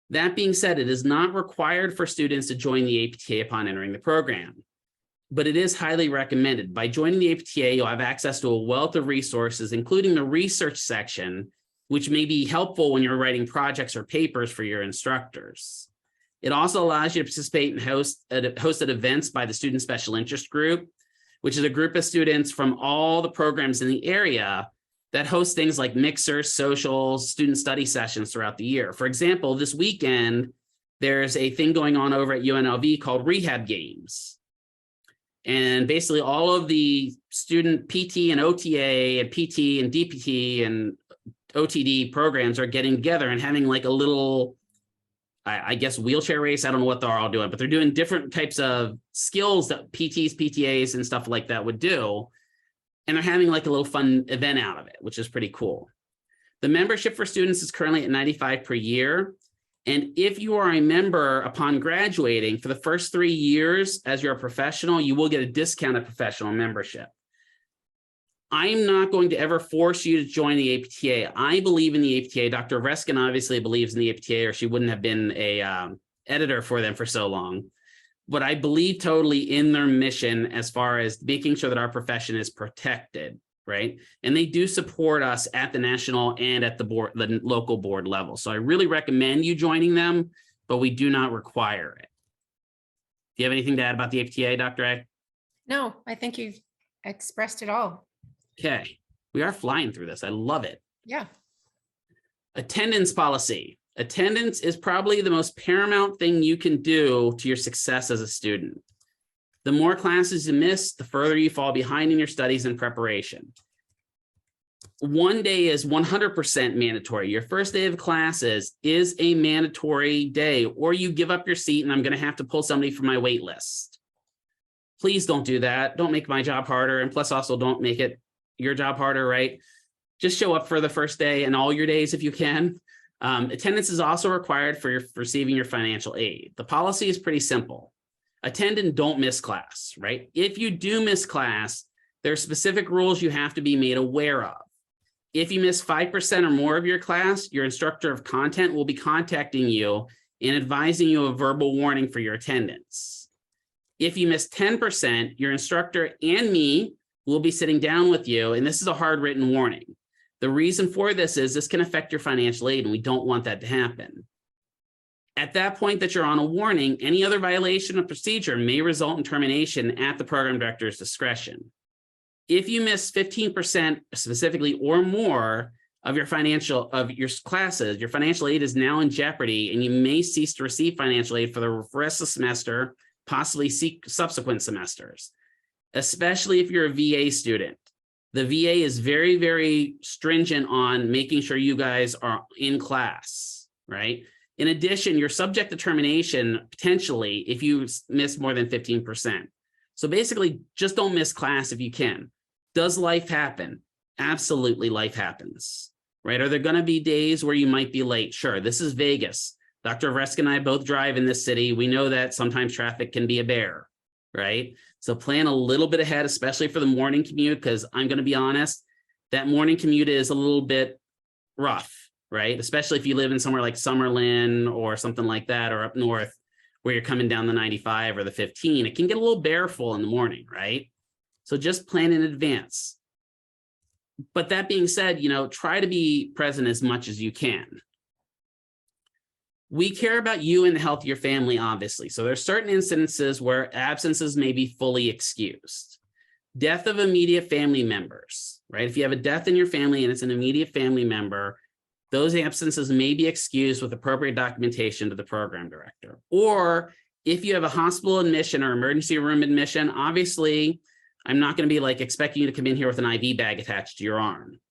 That being said, it is not required for students to join the APTA upon entering the program, but it is highly recommended. By joining the APTA, you'll have access to a wealth of resources, including the research section, which may be helpful when you're writing projects or papers for your instructors. It also allows you to participate in hosted events by the Student Special Interest Group, which is a group of students from all the programs in the area that host things like mixers, socials, student study sessions throughout the year. For example, this weekend, there's a thing going on over at UNLV called Rehab Games. And basically all of the student PT and OTA and PT and DPT and OTD programs are getting together and having like a little, I guess, wheelchair race. I don't know what they're all doing, but they're doing different types of skills that PTs, PTAs, and stuff like that would do. And they're having like a little fun event out of it, which is pretty cool. The membership for students is currently at $95 per year. And if you are a member upon graduating for the first 3 years as you're a professional, you will get a discounted professional membership. I'm not going to ever force you to join the APTA. I believe in the APTA. Dr. Avruskin obviously believes in the APTA, or she wouldn't have been a editor for them for so long. But I believe totally in their mission as far as making sure that our profession is protected, right? And they do support us at the national and at the board, the local board level. So I really recommend you joining them, but we do not require it. Do you have anything to add about the APTA, Dr. A? No, I think you've expressed it all. Okay, we are flying through this. I love it. Yeah. Attendance policy. Attendance is probably the most paramount thing you can do to your success as a student. The more classes you miss, the further you fall behind in your studies and preparation. One day is 100% mandatory. Your first day of classes is a mandatory day, or you give up your seat and I'm going to have to pull somebody from my wait list. Please don't do that. Don't make my job harder. And plus also don't make it your job harder, right? Just show up for the first day and all your days if you can. Attendance is also required for receiving your financial aid. The policy is pretty simple. Attend and don't miss class, right? If you do miss class, there are specific rules you have to be made aware of. If you miss 5% or more of your class, your instructor of content will be contacting you and advising you of verbal warning for your attendance. If you miss 10%, your instructor and me will be sitting down with you, and this is a hard written warning. The reason for this is this can affect your financial aid, and we don't want that to happen. At that point that you're on a warning, any other violation of procedure may result in termination at the program director's discretion. If you miss 15% specifically or more of your classes, your financial aid is now in jeopardy, and you may cease to receive financial aid for the rest of the semester, possibly subsequent semesters, especially if you're a VA student. The VA is very, very stringent on making sure you guys are in class, right? In addition, you're subject to termination potentially if you miss more than 15%. So basically, just don't miss class if you can. Does life happen? Absolutely, life happens, right? Are there going to be days where you might be late? Sure, this is Vegas. Dr. Avruskin and I both drive in this city. We know that sometimes traffic can be a bear, right? So plan a little bit ahead, especially for the morning commute, because I'm going to be honest, that morning commute is a little bit rough, right? Especially if you live in somewhere like Summerlin or something like that, or up north where you're coming down the 95 or the 15. It can get a little bearful in the morning, right? So just plan in advance. But that being said, try to be present as much as you can. We care about you and the health of your family, obviously. So there's certain instances where absences may be fully excused. Death of immediate family members, right? If you have a death in your family and it's an immediate family member, those absences may be excused with appropriate documentation to the program director. Or if you have a hospital admission or emergency room admission, obviously, I'm not going to be expecting you to come in here with an IV bag attached to your arm,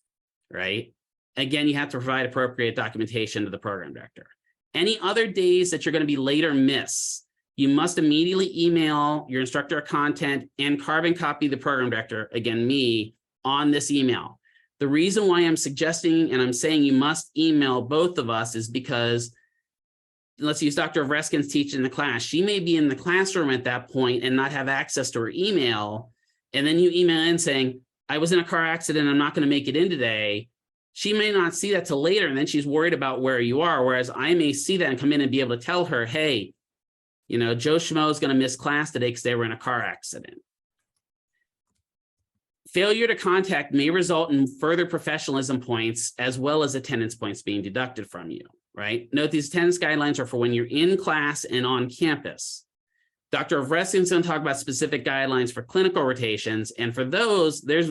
right? Again, you have to provide appropriate documentation to the program director. Any other days that you're going to be late or miss, you must immediately email your instructor of content and carbon copy the program director, again, me, on this email. The reason why I'm suggesting and I'm saying you must email both of us is because let's use Dr. Avruskin's teaching the class. She may be in the classroom at that point and not have access to her email. And then you email in saying, I was in a car accident, I'm not going to make it in today. She may not see that till later, and then she's worried about where you are. Whereas I may see that and come in and be able to tell her, hey, Joe Schmo is going to miss class today because they were in a car accident. Failure to contact may result in further professionalism points as well as attendance points being deducted from you, right? Note these attendance guidelines are for when you're in class and on campus. Dr. Avruskin is going to talk about specific guidelines for clinical rotations, and for those, there's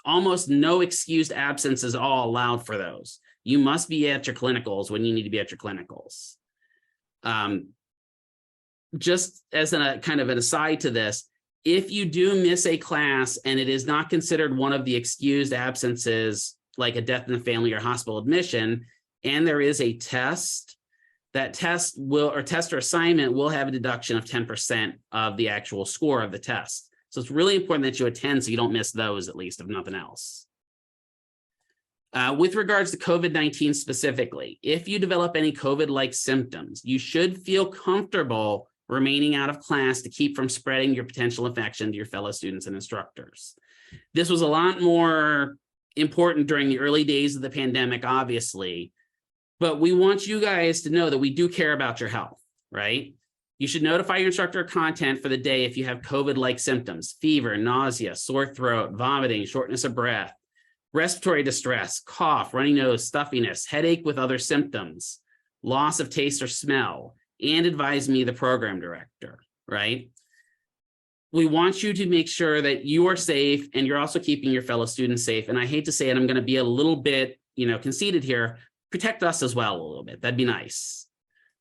almost no excused absences all allowed for those. You must be at your clinicals when you need to be at your clinicals. Just as a kind of an aside to this, if you do miss a class and it is not considered one of the excused absences, like a death in the family or hospital admission, and there is a test, that test or assignment will have a deduction of 10% of the actual score of the test. So it's really important that you attend so you don't miss those, at least, if nothing else. With regards to COVID-19 specifically, if you develop any COVID-like symptoms, you should feel comfortable remaining out of class to keep from spreading your potential infection to your fellow students and instructors. This was a lot more important during the early days of the pandemic, obviously, but we want you guys to know that we do care about your health, right? You should notify your instructor of content for the day if you have COVID-like symptoms: fever, nausea, sore throat, vomiting, shortness of breath, respiratory distress, cough, runny nose, stuffiness, headache with other symptoms, loss of taste or smell, and advise me, the program director, right? We want you to make sure that you are safe and you're also keeping your fellow students safe. And I hate to say it, I'm going to be a little bit, conceited here. Protect us as well a little bit. That'd be nice.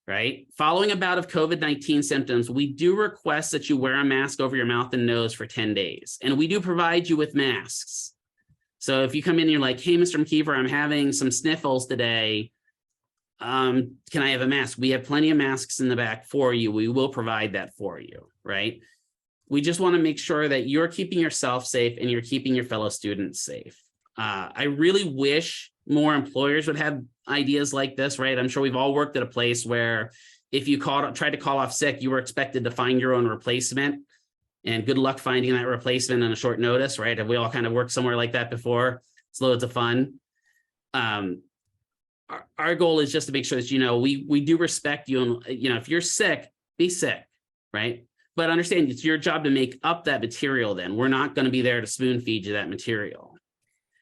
Right? Following a bout of COVID-19 symptoms, we do request that you wear a mask over your mouth and nose for 10 days. And we do provide you with masks. So if you come in and you're like, hey, Mr. McKeever, I'm having some sniffles today. Can I have a mask? We have plenty of masks in the back for you. We will provide that for you, right? We just want to make sure that you're keeping yourself safe and you're keeping your fellow students safe. I really wish more employers would have ideas like this, right? I'm sure we've all worked at a place where if you tried to call off sick, you were expected to find your own replacement, and good luck finding that replacement on a short notice, right? Have we all kind of worked somewhere like that before? It's loads of fun. Our goal is just to make sure that, we do respect you. And, if you're sick, be sick, right? But understand it's your job to make up that material then. We're not going to be there to spoon feed you that material.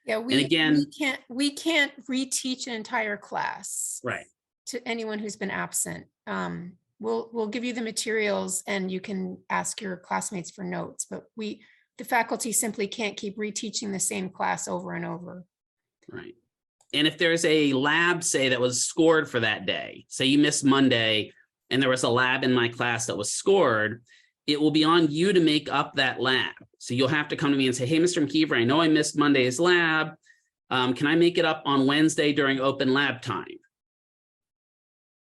Yeah, and again, we can't reteach an entire class right to anyone who's been absent. We'll give you the materials and you can ask your classmates for notes, but the faculty simply can't keep reteaching the same class over and over. Right. And if there's a lab, say, that was scored for that day, say you missed Monday and there was a lab in my class that was scored, it will be on you to make up that lab. So you'll have to come to me and say, hey, Mr. McKeever, I know I missed Monday's lab. Can I make it up on Wednesday during open lab time?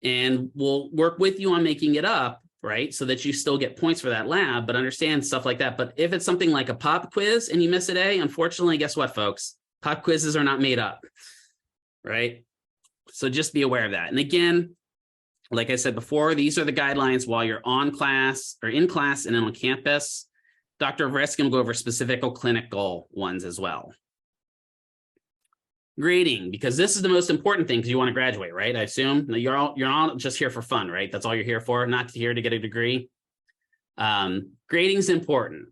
And we'll work with you on making it up, right? So that you still get points for that lab, but understand stuff like that. But if it's something like a pop quiz and you miss a day, unfortunately, guess what, folks? Pop quizzes are not made up, right? So just be aware of that. And again, like I said before, these are the guidelines while you're on class or in class and then on campus. Dr. Avruskin will go over specific clinical ones as well. Grading, because this is the most important thing because you want to graduate, right? I assume you're all just here for fun, right? That's all you're here for, not here to get a degree. Grading is important.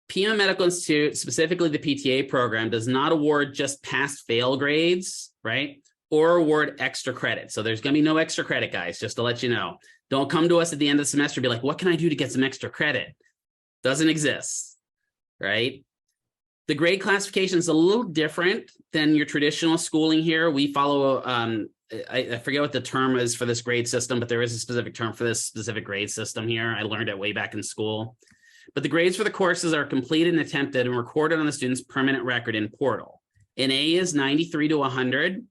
PM Medical Institute, specifically the PTA program, does not award just pass-fail grades, right? Or award extra credit. So there's going to be no extra credit, guys, just to let you know. Don't come to us at the end of the semester and be like, what can I do to get some extra credit? Doesn't exist, right? The grade classification is a little different than your traditional schooling here. We follow, I forget what the term is for this grade system, but there is a specific term for this specific grade system here. I learned it way back in school. But the grades for the courses are completed and attempted and recorded on the student's permanent record in Portal. An A is 93 to 100.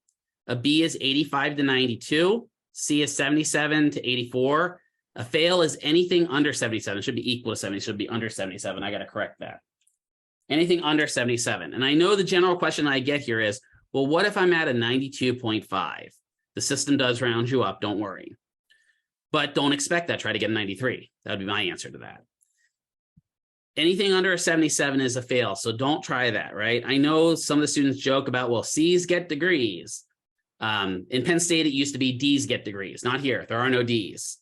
A B is 85 to 92. C is 77 to 84. A fail is anything under 77. It should be equal to 70. It should be under 77. I got to correct that. Anything under 77. And I know the general question I get here is, well, what if I'm at a 92.5? The system does round you up. Don't worry. But don't expect that. Try to get a 93. That would be my answer to that. Anything under a 77 is a fail. So don't try that, right? I know some of the students joke about, well, C's get degrees. In Penn State, it used to be D's get degrees. Not here. There are no D's,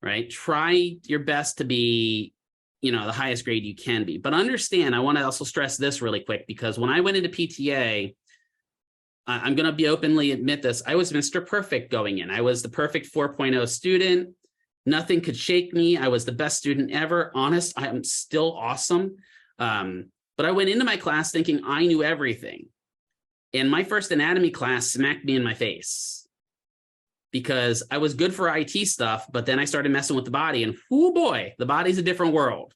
right? Try your best to be, the highest grade you can be. But understand, I want to also stress this really quick, because when I went into PTA, I'm going to be openly admit this. I was Mr. Perfect going in. I was the perfect 4.0 student. Nothing could shake me. I was the best student ever. Honest, I'm still awesome. But I went into my class thinking I knew everything. And my first anatomy class smacked me in my face because I was good for IT stuff, but then I started messing with the body and oh boy, the body's a different world,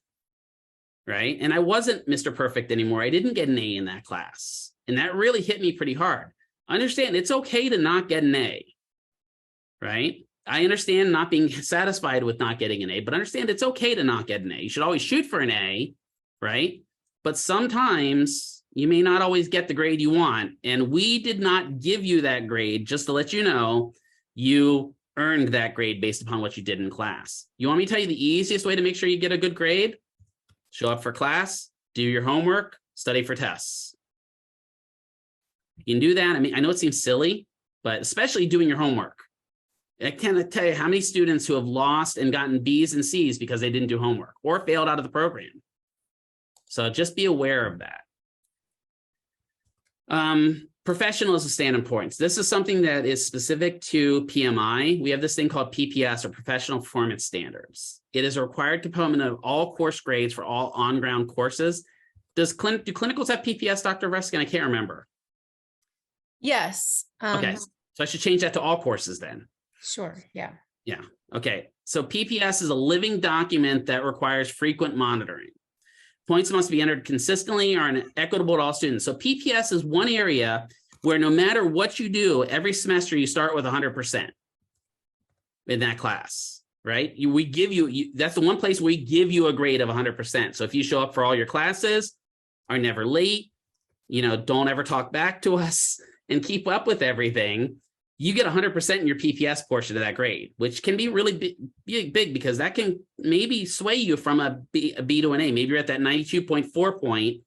right? And I wasn't Mr. Perfect anymore. I didn't get an A in that class. And that really hit me pretty hard. Understand it's okay to not get an A, right? I understand not being satisfied with not getting an A, but understand it's okay to not get an A. You should always shoot for an A, right? But sometimes you may not always get the grade you want. And we did not give you that grade, just to let you know, you earned that grade based upon what you did in class. You want me to tell you the easiest way to make sure you get a good grade? Show up for class, do your homework, study for tests. You can do that. I mean, I know it seems silly, but especially doing your homework. I can't tell you how many students who have lost and gotten B's and C's because they didn't do homework or failed out of the program. So just be aware of that. Professionals of standard points. This is something that is specific to PMI. We have this thing called PPS, or Professional Performance Standards. It is a required component of all course grades for all on-ground courses. Do clinicals have PPS, Dr. Avruskin? I can't remember. Yes. Okay, so I should change that to all courses then. Sure, yeah. Yeah, okay. So PPS is a living document that requires frequent monitoring. Points must be entered consistently or equitable to all students. So PPS is one area where no matter what you do, every semester you start with 100% in that class, right? We give you, that's the one place we give you a grade of 100%. So if you show up for all your classes, are never late, don't ever talk back to us, and keep up with everything, you get 100% in your PPS portion of that grade, which can be really big because that can maybe sway you from a B to an A. Maybe you're at that 92.4 point,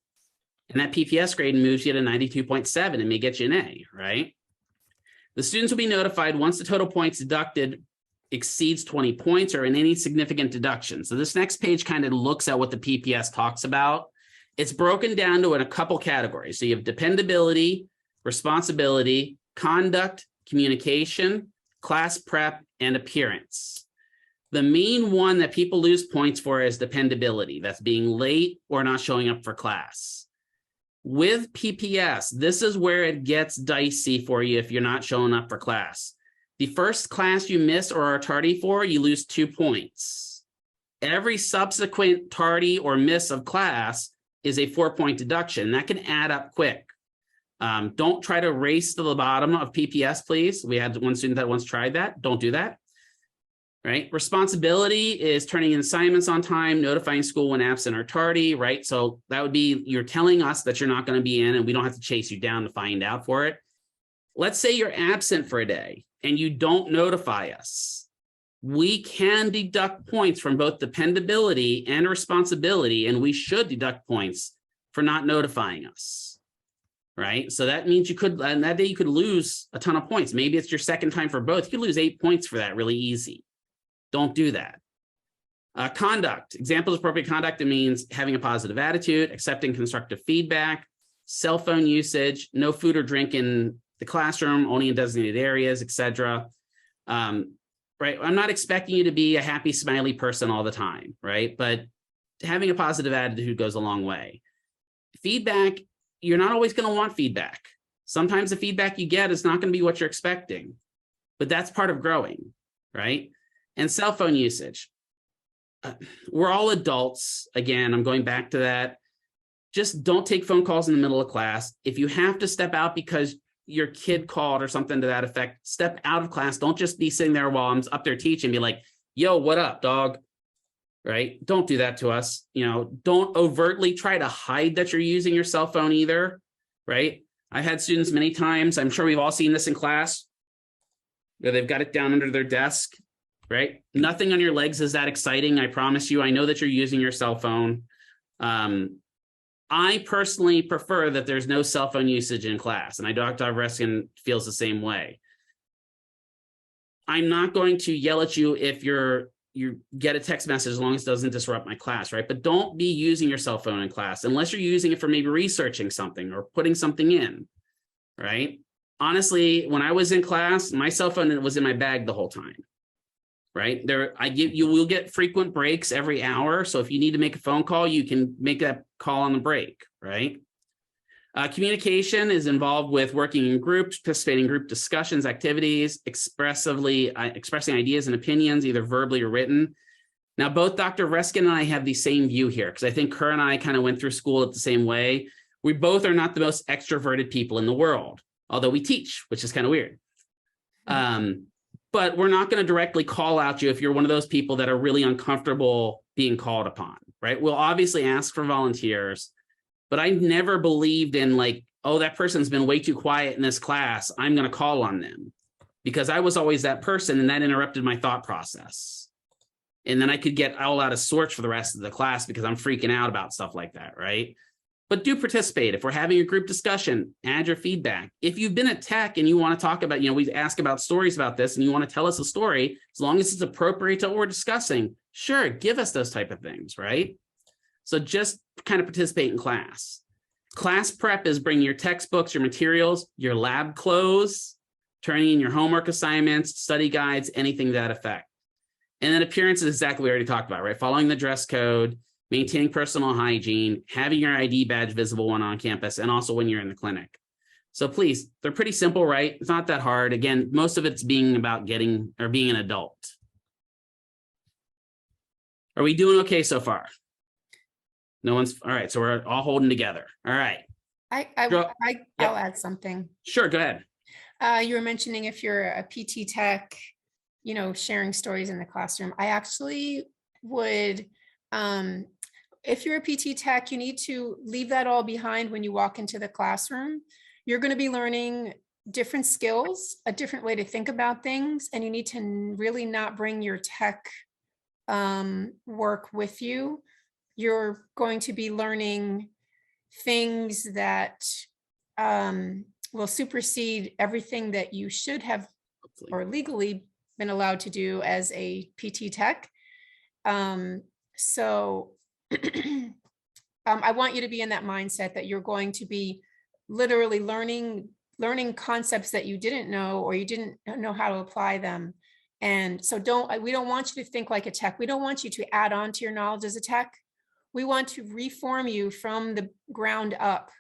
and that PPS grade moves you to 92.7 and may get you an A, right? The students will be notified once the total points deducted exceeds 20 points or in any significant deduction. So this next page kind of looks at what the PPS talks about. It's broken down to in a couple categories. So you have dependability, responsibility, conduct, communication, class prep, and appearance. The main one that people lose points for is dependability. That's being late or not showing up for class. With PPS, this is where it gets dicey for you if you're not showing up for class. The first class you miss or are tardy for, you lose 2 points. Every subsequent tardy or miss of class is a 4-point deduction. That can add up quick. Don't try to race to the bottom of PPS, please. We had one student that once tried that. Don't do that. Right? Responsibility is turning in assignments on time, notifying school when absent or tardy, right? So that would be, you're telling us that you're not going to be in and we don't have to chase you down to find out for it. Let's say you're absent for a day and you don't notify us. We can deduct points from both dependability and responsibility, and we should deduct points for not notifying us, right? So that means you could, and that day you could lose a ton of points. Maybe it's your second time for both. You could lose 8 points for that really easy. Don't do that. Conduct, examples of appropriate conduct, it means having a positive attitude, accepting constructive feedback, cell phone usage, no food or drink in the classroom, only in designated areas, etc. Right? I'm not expecting you to be a happy, smiley person all the time, right? But having a positive attitude goes a long way. Feedback, you're not always going to want feedback. Sometimes the feedback you get is not going to be what you're expecting, but that's part of growing, right? And cell phone usage. We're all adults. Again, I'm going back to that. Just don't take phone calls in the middle of class. If you have to step out because your kid called or something to that effect, step out of class. Don't just be sitting there while I'm up there teaching, be like, yo, what up, dog? Right? Don't do that to us. You know, don't overtly try to hide that you're using your cell phone either, right? I've had students many times, I'm sure we've all seen this in class, where they've got it down under their desk, right? Nothing on your legs is that exciting, I promise you. I know that you're using your cell phone. I personally prefer that there's no cell phone usage in class, and I know Dr. Avruskin feels the same way. I'm not going to yell at you if you get a text message as long as it doesn't disrupt my class, right? But don't be using your cell phone in class unless you're using it for maybe researching something or putting something in, right? Honestly, when I was in class, my cell phone was in my bag the whole time. Right there, you will get frequent breaks every hour. So if you need to make a phone call, you can make that call on the break, right? Communication is involved with working in groups, participating in group discussions, activities, expressing ideas and opinions, either verbally or written. Now, both Dr. Avruskin and I have the same view here, because I think her and I kind of went through school at the same way. We both are not the most extroverted people in the world, although we teach, which is kind of weird. But we're not going to directly call out you if you're one of those people that are really uncomfortable being called upon, right? We'll obviously ask for volunteers, but I never believed in like, oh, that person's been way too quiet in this class, I'm going to call on them, because I was always that person and that interrupted my thought process. And then I could get all out of sorts for the rest of the class because I'm freaking out about stuff like that, right? But do participate. If we're having a group discussion, add your feedback. If you've been at tech and you want to talk about, we ask about stories about this and you want to tell us a story, as long as it's appropriate to what we're discussing, sure, give us those type of things, right? So just kind of participate in class. Class prep is bringing your textbooks, your materials, your lab clothes, turning in your homework assignments, study guides, anything to that effect. And then appearance is exactly what we already talked about, right? Following the dress code, maintaining personal hygiene, having your ID badge visible when on campus, and also when you're in the clinic. So please, they're pretty simple, right? It's not that hard. Again, most of it's being about being an adult. Are we doing okay so far? No one's, all right, so we're all holding together. All right. I'll add something. Sure, go ahead. You were mentioning if you're a PT tech, sharing stories in the classroom. I actually would, if you're a PT tech, you need to leave that all behind when you walk into the classroom. You're going to be learning different skills, a different way to think about things, and you need to really not bring your tech work with you. You're going to be learning things that will supersede everything that you should have or legally been allowed to do as a PT tech. So I want you to be in that mindset that you're going to be literally learning concepts that you didn't know, or you didn't know how to apply them. And so we don't want you to think like a tech. We don't want you to add on to your knowledge as a tech. We want to reform you from the ground up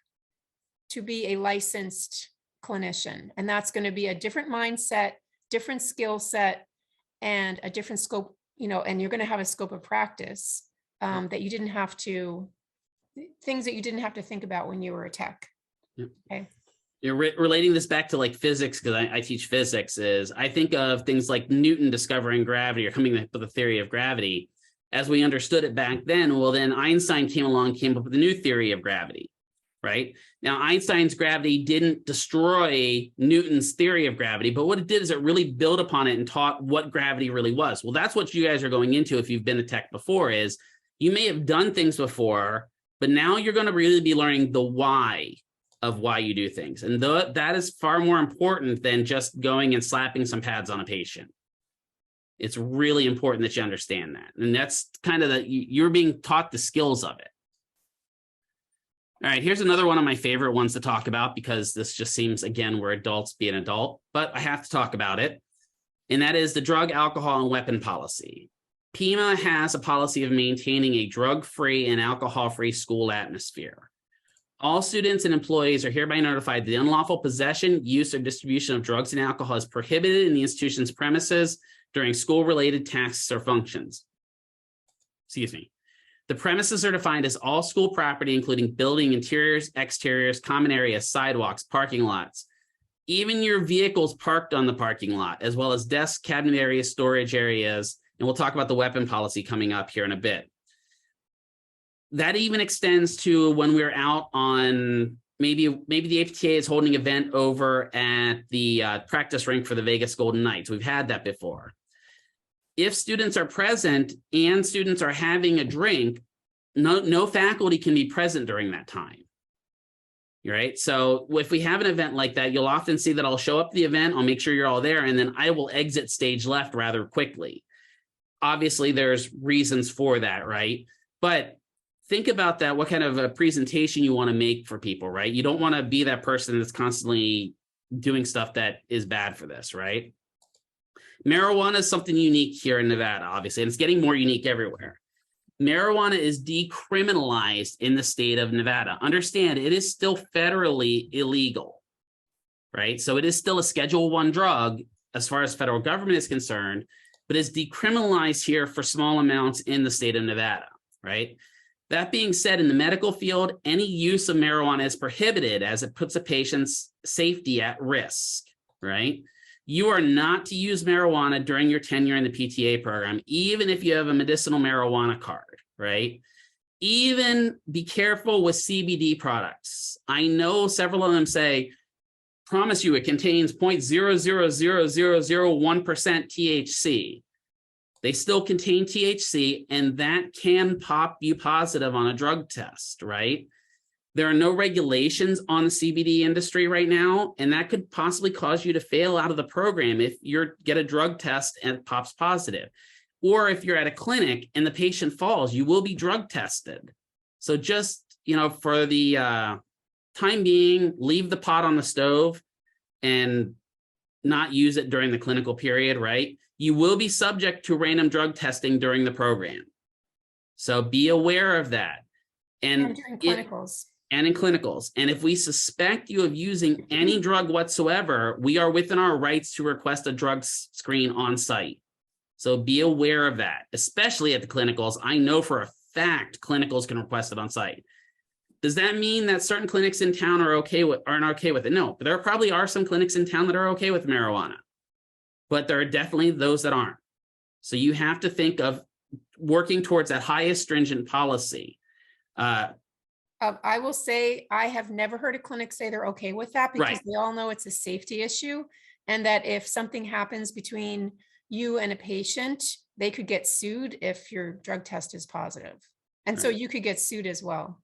to be a licensed clinician. And that's going to be a different mindset, different skill set, and a different scope, and you're going to have a scope of practice that you didn't have to, things that you didn't have to think about when you were a tech. Yep. Okay. You're relating this back to like physics, because I teach physics, is I think of things like Newton discovering gravity or coming up with the theory of gravity. As we understood it back then, well, then Einstein came along, came up with a new theory of gravity, right? Now, Einstein's gravity didn't destroy Newton's theory of gravity, but what it did is it really built upon it and taught what gravity really was. Well, that's what you guys are going into if you've been a tech before, is you may have done things before, but now you're going to really be learning the why of why you do things. And that is far more important than just going and slapping some pads on a patient. It's really important that you understand that. And that's kind of you're being taught the skills of it. All right, here's another one of my favorite ones to talk about, because this just seems, again, we're adults be an adult, but I have to talk about it. And that is the drug, alcohol, and weapon policy. PEMA has a policy of maintaining a drug-free and alcohol-free school atmosphere. All students and employees are hereby notified that the unlawful possession, use, or distribution of drugs and alcohol is prohibited in the institution's premises during school-related tasks or functions. Excuse me. The premises are defined as all school property, including building interiors, exteriors, common areas, sidewalks, parking lots, even your vehicles parked on the parking lot, as well as desks, cabinet areas, storage areas, and we'll talk about the weapon policy coming up here in a bit. That even extends to when we're out on, maybe the APTA is holding an event over at the practice rink for the Vegas Golden Knights. We've had that before. If students are present and students are having a drink, no faculty can be present during that time. Right? So if we have an event like that, you'll often see that I'll show up at the event, I'll make sure you're all there, and then I will exit stage left rather quickly. Obviously, there's reasons for that, right? But think about that, what kind of a presentation you want to make for people, right? You don't want to be that person that's constantly doing stuff that is bad for this, right? Marijuana is something unique here in Nevada, obviously, and it's getting more unique everywhere. Marijuana is decriminalized in the state of Nevada. Understand, it is still federally illegal, right? So it is still a Schedule I drug as far as federal government is concerned, but it's decriminalized here for small amounts in the state of Nevada, right? That being said, in the medical field, any use of marijuana is prohibited as it puts a patient's safety at risk, right? You are not to use marijuana during your tenure in the PTA program, even if you have a medicinal marijuana card, right? Even be careful with CBD products. I know several of them say, promise you it contains 0.0000001% THC. They still contain THC, and that can pop you positive on a drug test, right? There are no regulations on the CBD industry right now, and that could possibly cause you to fail out of the program if you get a drug test and it pops positive. Or if you're at a clinic and the patient falls, you will be drug tested. So just, for the time being, leave the pot on the stove and not use it during the clinical period, right? You will be subject to random drug testing during the program. So be aware of that. And during clinicals. And in clinicals. And if we suspect you of using any drug whatsoever, we are within our rights to request a drug screen on site. So be aware of that, especially at the clinicals. I know for a fact clinicals can request it on site. Does that mean that certain clinics in town aren't okay with it? No, but there probably are some clinics in town that are okay with marijuana, but there are definitely those that aren't. So you have to think of working towards that highest stringent policy. I will say, I have never heard a clinic say they're okay with that because Right. they all know it's a safety issue. And that if something happens between you and a patient, they could get sued if your drug test is positive. And so Right. you could get sued as well.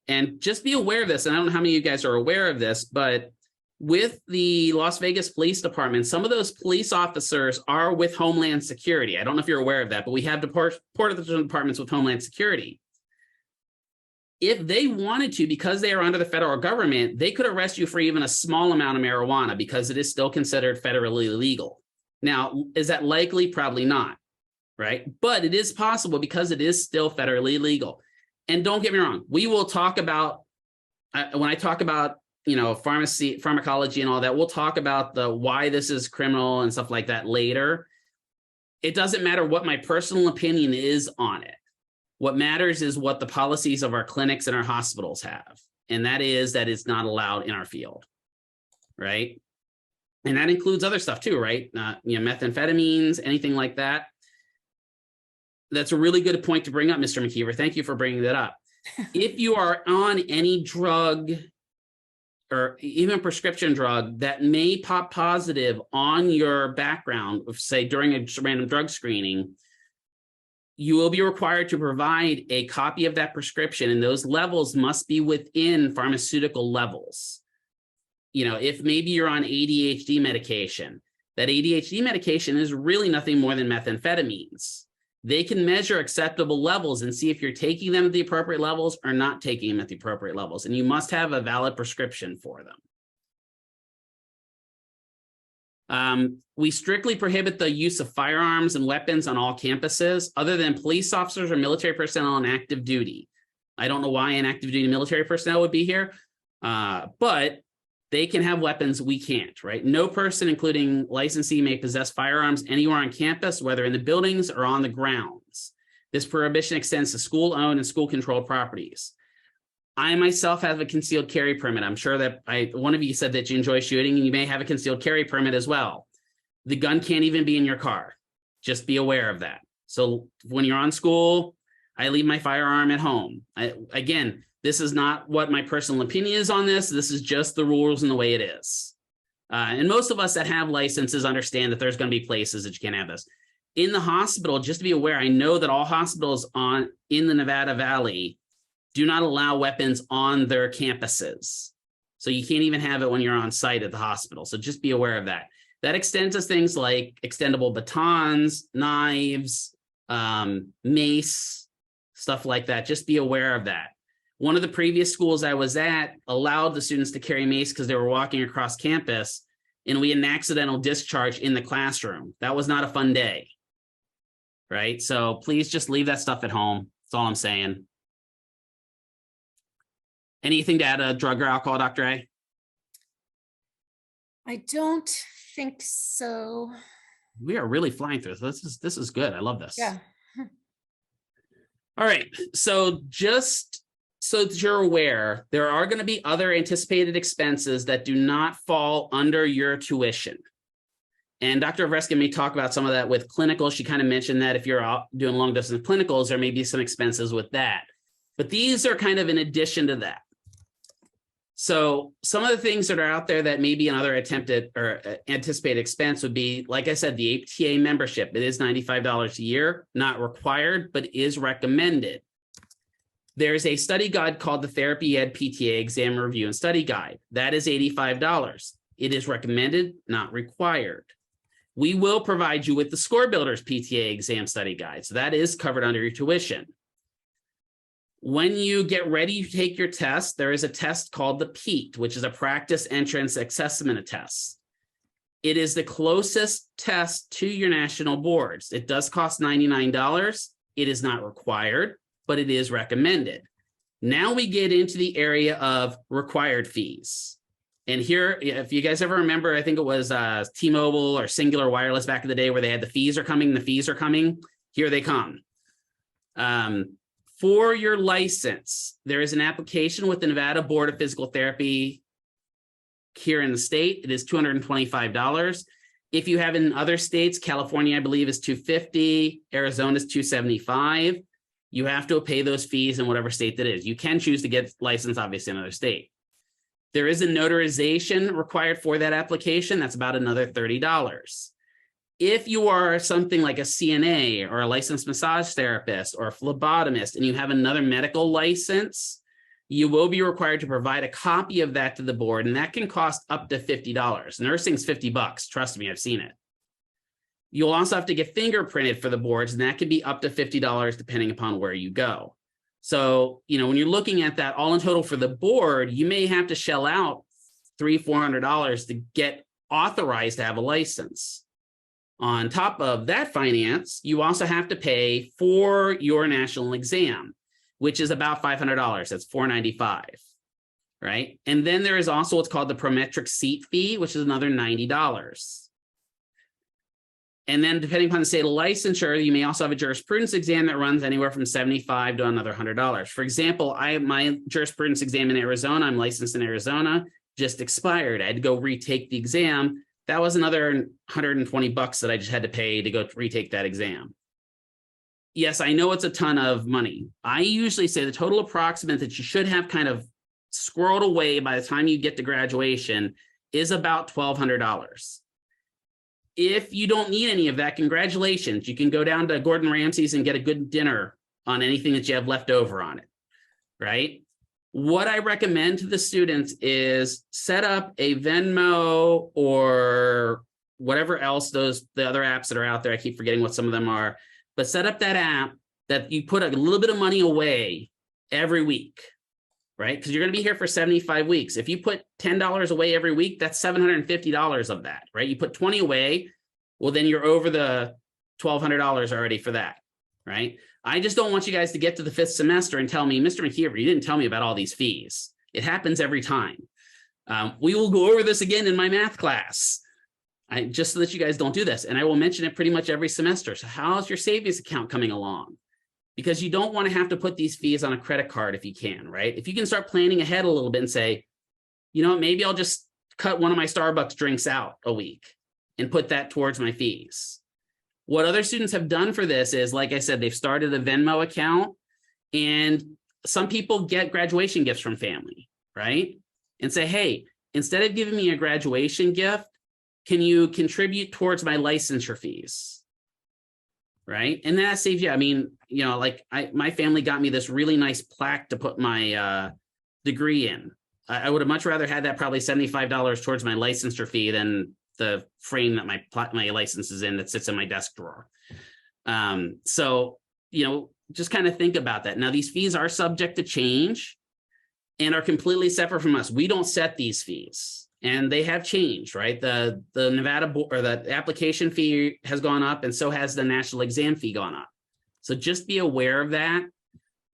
And just be aware of this. And I don't know how many of you guys are aware of this, but with the Las Vegas Police Department, some of those police officers are with Homeland Security. I don't know if you're aware of that, but we have Port Authority departments with Homeland Security. If they wanted to, because they are under the federal government, they could arrest you for even a small amount of marijuana because it is still considered federally illegal. Now, is that likely? Probably not, right? But it is possible because it is still federally illegal. And don't get me wrong, we will talk about, when I talk about, pharmacology and all that, we'll talk about the why this is criminal and stuff like that later. It doesn't matter what my personal opinion is on it. What matters is what the policies of our clinics and our hospitals have. And that is that it's not allowed in our field, right? And that includes other stuff too, right? Methamphetamines, anything like that. That's a really good point to bring up, Mr. McKeever. Thank you for bringing that up. If you are on any drug or even prescription drug that may pop positive on your background, say during a random drug screening, you will be required to provide a copy of that prescription, and those levels must be within pharmaceutical levels. If maybe you're on ADHD medication, that ADHD medication is really nothing more than methamphetamines. They can measure acceptable levels and see if you're taking them at the appropriate levels or not taking them at the appropriate levels, and you must have a valid prescription for them. We strictly prohibit the use of firearms and weapons on all campuses other than police officers or military personnel on active duty. I don't know why an active duty military personnel would be here, but they can have weapons, we can't, right? No person, including licensee, may possess firearms anywhere on campus, whether in the buildings or on the grounds. This prohibition extends to school-owned and school-controlled properties. I myself have a concealed carry permit. I'm sure that one of you said that you enjoy shooting, and you may have a concealed carry permit as well. The gun can't even be in your car. Just be aware of that. So when you're on school, I leave my firearm at home. Again, this is not what my personal opinion is on this. This is just the rules and the way it is. And most of us that have licenses understand that there's going to be places that you can't have this. In the hospital, just to be aware, I know that all hospitals in the Nevada Valley do not allow weapons on their campuses. So you can't even have it when you're on site at the hospital. So just be aware of that. That extends to things like extendable batons, knives, mace, stuff like that. Just be aware of that. One of the previous schools I was at allowed the students to carry mace because they were walking across campus, and we had an accidental discharge in the classroom. That was not a fun day, right? So please just leave that stuff at home. That's all I'm saying. Anything to add, drug or alcohol, Dr. A? I don't think so. We are really flying through this. This is good. I love this. Yeah. All right. So just so that you're aware, there are going to be other anticipated expenses that do not fall under your tuition. And Dr. Avruskin may talk about some of that with clinicals. She kind of mentioned that if you're out doing long distance clinicals, there may be some expenses with that. But these are kind of in addition to that. So some of the things that are out there that may be another attempted or anticipated expense would be, like I said, the APTA membership. It is $95 a year, not required, but is recommended. There's a study guide called the Therapy Ed PTA Exam Review and Study Guide. That is $85. It is recommended, not required. We will provide you with the Score Builders PTA Exam Study Guide. So that is covered under your tuition. When you get ready to take your test, there is a test called the PEAT, which is a Practice Entrance Assessment Test. It is the closest test to your national boards. It does cost $99. It is not required, but it is recommended. Now we get into the area of required fees. And here, if you guys ever remember, I think it was T-Mobile or Singular Wireless back in the day where they had the fees are coming. Here they come. For your license, there is an application with the Nevada Board of Physical Therapy here in the state. It is $225. If you have in other states, California, I believe, is $250. Arizona is $275. You have to pay those fees in whatever state that is. You can choose to get licensed, obviously, in another state. There is a notarization required for that application. That's about another $30. If you are something like a CNA or a licensed massage therapist or a phlebotomist and you have another medical license, you will be required to provide a copy of that to the board, and that can cost up to $50. Nursing's $50. Trust me, I've seen it. You'll also have to get fingerprinted for the boards, and that can be up to $50 depending upon where you go. So, when you're looking at that all in total for the board, you may have to shell out $300-400 to get authorized to have a license. On top of that finance, you also have to pay for your national exam, which is about $500. That's $495, right? And then there is also what's called the prometric seat fee, which is another $90. And then depending upon the state of licensure, you may also have a jurisprudence exam that runs anywhere from $75 to another $100. For example, my jurisprudence exam in Arizona, I'm licensed in Arizona, just expired. I had to go retake the exam. That was another $120 that I just had to pay to go retake that exam. Yes, I know it's a ton of money. I usually say the total approximate that you should have kind of squirreled away by the time you get to graduation is about $1,200. If you don't need any of that, congratulations. You can go down to Gordon Ramsay's and get a good dinner on anything that you have left over on it, right? What I recommend to the students is set up a Venmo or whatever else the other apps that are out there. I keep forgetting what some of them are, but set up that app that you put a little bit of money away every week, right? Because you're going to be here for 75 weeks. If you put $10 away every week, that's $750 of that, right? You put 20 away, well, then you're over the $1,200 already for that, right? I just don't want you guys to get to the 5th semester and tell me, Mr. McKeever, you didn't tell me about all these fees. It happens every time. We will go over this again in my math class, just so that you guys don't do this. And I will mention it pretty much every semester. So how's your savings account coming along? Because you don't want to have to put these fees on a credit card if you can, right? If you can start planning ahead a little bit and say, maybe I'll just cut one of my Starbucks drinks out a week and put that towards my fees. What other students have done for this is, like I said, they've started a Venmo account, and some people get graduation gifts from family, right? And say, hey, instead of giving me a graduation gift, can you contribute towards my licensure fees? Right? And that saves you, my family got me this really nice plaque to put my degree in. I would have much rather had that probably $75 towards my licensure fee than the frame that my license is in that sits in my desk drawer. So, just kind of think about that. Now, these fees are subject to change and are completely separate from us. We don't set these fees, and they have changed, right? The Nevada board, or the application fee has gone up, and so has the national exam fee gone up. So just be aware of that.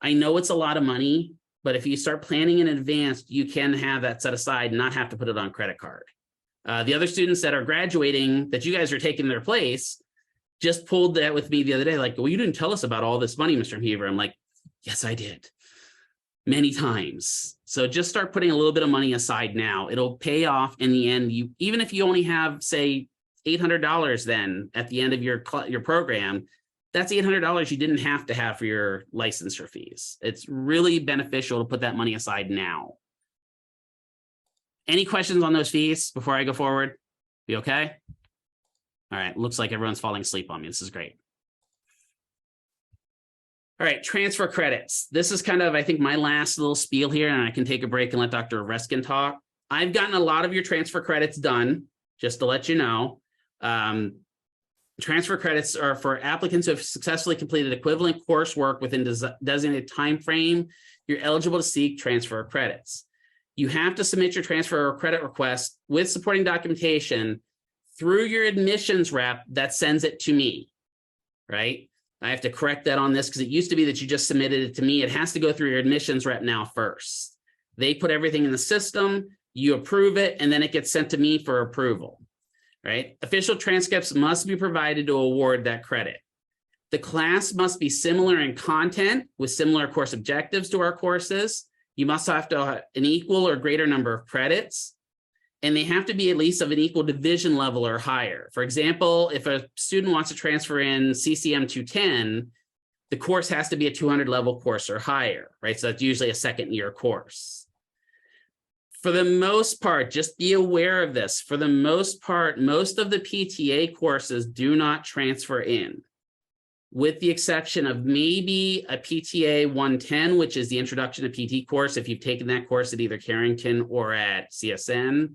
I know it's a lot of money, but if you start planning in advance, you can have that set aside and not have to put it on credit card. The other students that are graduating that you guys are taking their place just pulled that with me the other day. Like, well, you didn't tell us about all this money, Mr. McKeever. I'm like, yes, I did. Many times. So just start putting a little bit of money aside now. It'll pay off in the end. Even if you only have, say, $800 then at the end of your program, that's $800 you didn't have to have for your licensure fees. It's really beneficial to put that money aside now. Any questions on those fees before I go forward? Be okay? All right, looks like everyone's falling asleep on me. This is great. All right, transfer credits. This is kind of, I think, my last little spiel here, and I can take a break and let Dr. Avruskin talk. I've gotten a lot of your transfer credits done, just to let you know. Transfer credits are for applicants who have successfully completed equivalent coursework within designated time frame. You're eligible to seek transfer credits. You have to submit your transfer or credit request with supporting documentation through your admissions rep that sends it to me, right? I have to correct that on this because it used to be that you just submitted it to me. It has to go through your admissions rep now first. They put everything in the system, you approve it, and then it gets sent to me for approval, right? Official transcripts must be provided to award that credit. The class must be similar in content with similar course objectives to our courses. You must have to have an equal or greater number of credits, and they have to be at least of an equal division level or higher. For example, if a student wants to transfer in CCM 210, the course has to be a 200 level course or higher, right? So that's usually a second year course. For the most part, just be aware of this. For the most part, most of the PTA courses do not transfer in, with the exception of maybe a PTA 110, which is the Introduction to PT course, if you've taken that course at either Carrington or at CSN,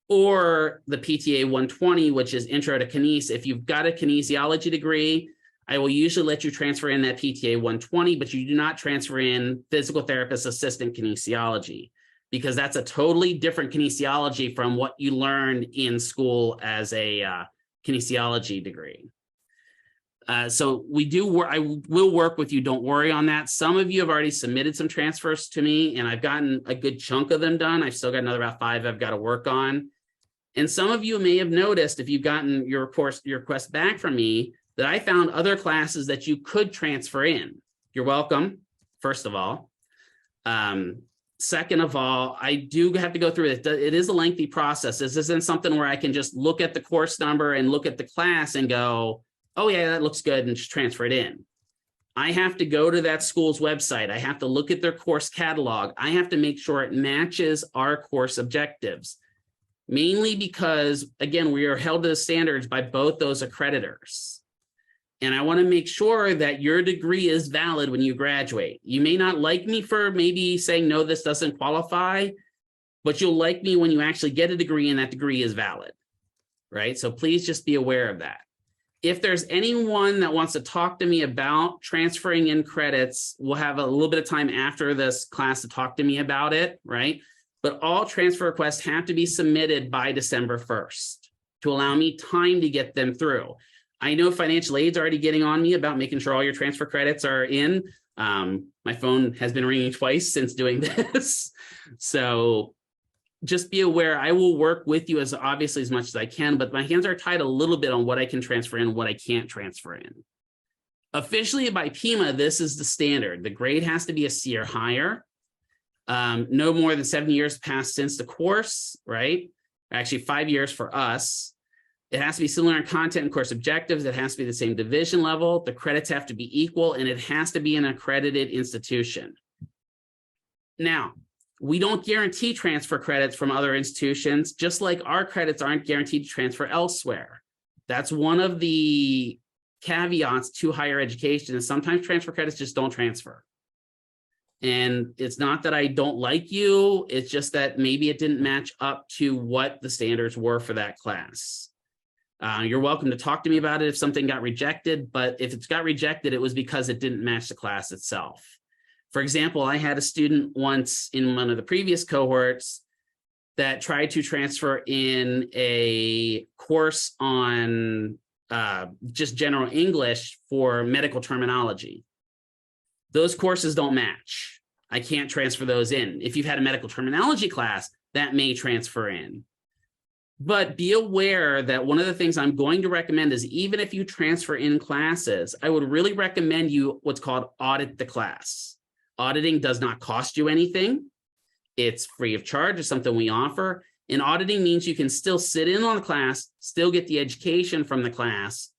or the PTA 120, which is Intro to Kines. If you've got a kinesiology degree, I will usually let you transfer in that PTA 120, but you do not transfer in physical therapist assistant kinesiology, because that's a totally different kinesiology from what you learned in school as a kinesiology degree. So I will work with you. Don't worry on that. Some of you have already submitted some transfers to me, and I've gotten a good chunk of them done. I've still got another about 5 I've got to work on. And some of you may have noticed, if you've gotten your request back from me, that I found other classes that you could transfer in. You're welcome, first of all. Second of all, I do have to go through it. It is a lengthy process. This isn't something where I can just look at the course number and look at the class and go, oh yeah, that looks good, and just transfer it in. I have to go to that school's website. I have to look at their course catalog. I have to make sure it matches our course objectives. Mainly because, again, we are held to the standards by both those accreditors. And I want to make sure that your degree is valid when you graduate. You may not like me for maybe saying, no, this doesn't qualify, but you'll like me when you actually get a degree and that degree is valid, right? So please just be aware of that. If there's anyone that wants to talk to me about transferring in credits, we'll have a little bit of time after this class to talk to me about it, right? But all transfer requests have to be submitted by December 1st to allow me time to get them through. I know financial aid's already getting on me about making sure all your transfer credits are in. My phone has been ringing twice since doing this. So just be aware, I will work with you as obviously as much as I can, but my hands are tied a little bit on what I can transfer in, what I can't transfer in. Officially by PEMA, this is the standard. The grade has to be a C or higher. No more than 7 years passed since the course, right? Actually 5 years for us. It has to be similar in content and course objectives. It has to be the same division level. The credits have to be equal, and it has to be an accredited institution. Now, we don't guarantee transfer credits from other institutions, just like our credits aren't guaranteed to transfer elsewhere. That's one of the caveats to higher education, is sometimes transfer credits just don't transfer. And it's not that I don't like you, it's just that maybe it didn't match up to what the standards were for that class. You're welcome to talk to me about it if something got rejected, but if it's got rejected, it was because it didn't match the class itself. For example, I had a student once in one of the previous cohorts that tried to transfer in a course on just general English for medical terminology. Those courses don't match. I can't transfer those in. If you've had a medical terminology class, that may transfer in. But be aware that one of the things I'm going to recommend is, even if you transfer in classes, I would really recommend you what's called audit the class. Auditing does not cost you anything. It's free of charge. It's something we offer. And auditing means you can still sit in on the class, still get the education from the class,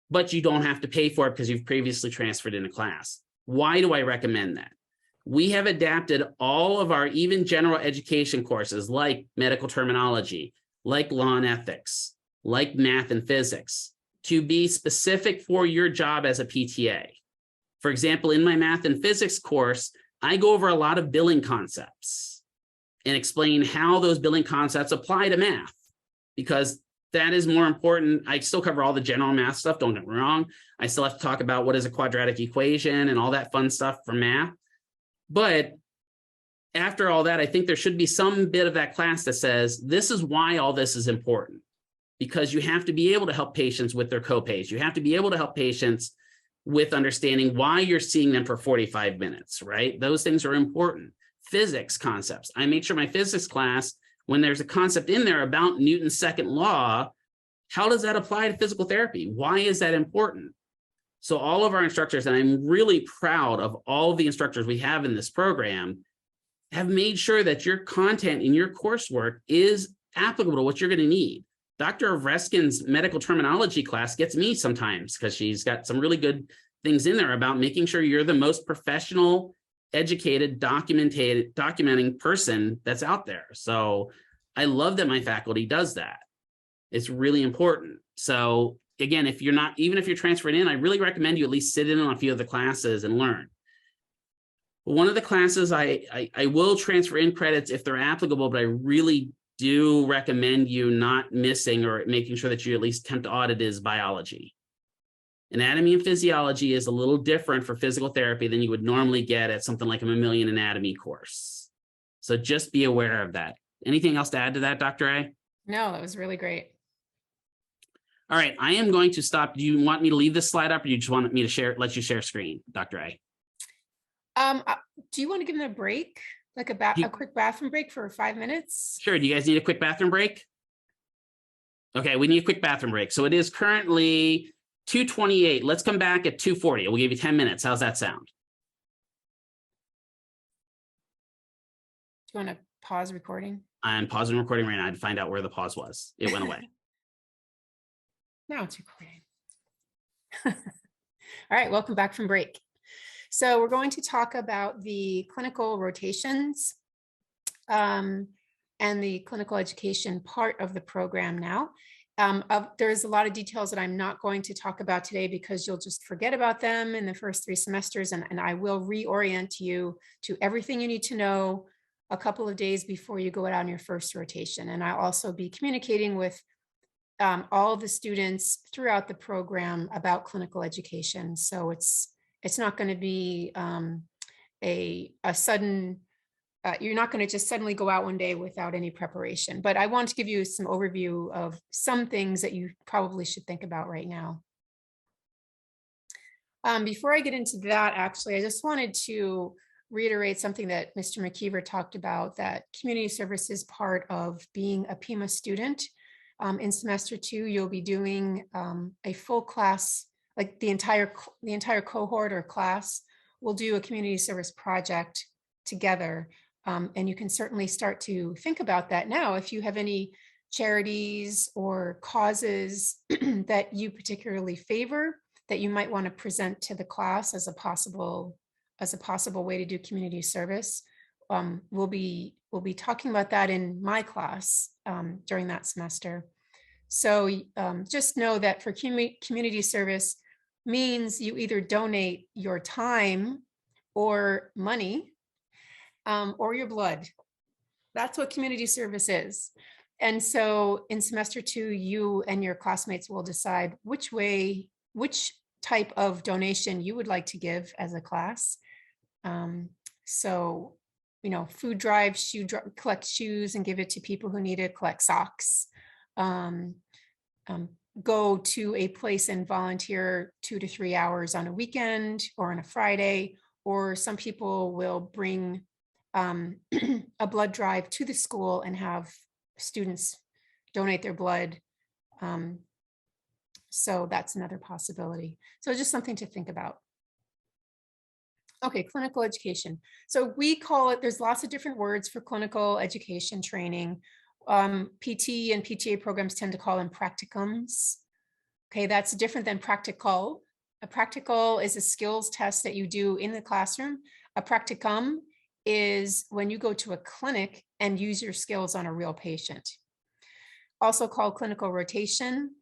but you don't have to pay for it because you've previously transferred in a class. Why do I recommend that? We have adapted all of our even general education courses, like medical terminology, like law and ethics, like math and physics, to be specific for your job as a PTA. For example, in my math and physics course, I go over a lot of billing concepts and explain how those billing concepts apply to math, because that is more important. I still cover all the general math stuff, don't get me wrong. I still have to talk about what is a quadratic equation and all that fun stuff for math. But after all that, I think there should be some bit of that class that says, this is why all this is important, because you have to be able to help patients with their copays. You have to be able to help patients with understanding why you're seeing them for 45 minutes, right? Those things are important. Physics concepts. I make sure my physics class, when there's a concept in there about Newton's second law, how does that apply to physical therapy? Why is that important? So all of our instructors, and I'm really proud of all of the instructors we have in this program, have made sure that your content in your coursework is applicable to what you're going to need. Dr. Avruskin's medical terminology class gets me sometimes because she's got some really good things in there about making sure you're the most professional, educated, documenting person that's out there. So I love that my faculty does that. It's really important. So again, if you're not, even if you're transferred in, I really recommend you at least sit in on a few of the classes and learn. One of the classes I will transfer in credits if they're applicable, but I really do recommend you not missing or making sure that you at least attempt to audit is biology. Anatomy and physiology is a little different for physical therapy than you would normally get at something like a mammalian anatomy course. So just be aware of that. Anything else to add to that, Dr. A? No, that was really great. All right, I am going to stop. Do you want me to leave this slide up or you just want me to share, let you share screen, Dr. A? Do you want to give them a break? Like a quick bathroom break for 5 minutes? Sure, do you guys need a quick bathroom break? Okay, we need a quick bathroom break. So it is currently 2:28. Let's come back at 2:40. We'll give you 10 minutes. How's that sound? Do you want to pause recording? I'm pausing recording right now to find out where the pause was. It went away. Now it's recording. All right, welcome back from break. So we're going to talk about the clinical rotations and the clinical education part of the program now. There's a lot of details that I'm not going to talk about today because you'll just forget about them in the first 3 semesters, and I will reorient you to everything you need to know a couple of days before you go out on your first rotation. And I'll also be communicating with all the students throughout the program about clinical education. So it's not going to be a sudden, you're not going to just suddenly go out one day without any preparation. But I want to give you some overview of some things that you probably should think about right now. Before I get into that, actually, I just wanted to reiterate something that Mr. McKeever talked about, that community service is part of being a PIMA student. In semester 2, you'll be doing a full class, like the entire cohort or class will do a community service project together. And you can certainly start to think about that now. If you have any charities or causes that you particularly favor, that you might want to present to the class as a possible way to do community service, we'll be talking about that in my class during that semester. So just know that for community service means you either donate your time or money or your blood. That's what community service is. And so in semester 2, you and your classmates will decide which type of donation you would like to give as a class. So, food drive, collect shoes and give it to people who need it, collect socks, go to a place and volunteer 2 to 3 hours on a weekend or on a Friday, or some people will bring a blood drive to the school and have students donate their blood. So that's another possibility. So just something to think about. Okay, clinical education. So we call it, there's lots of different words for clinical education training. PT and PTA programs tend to call them practicums. Okay, that's different than practical. A practical is a skills test that you do in the classroom. A practicum is when you go to a clinic and use your skills on a real patient. Also called clinical rotation,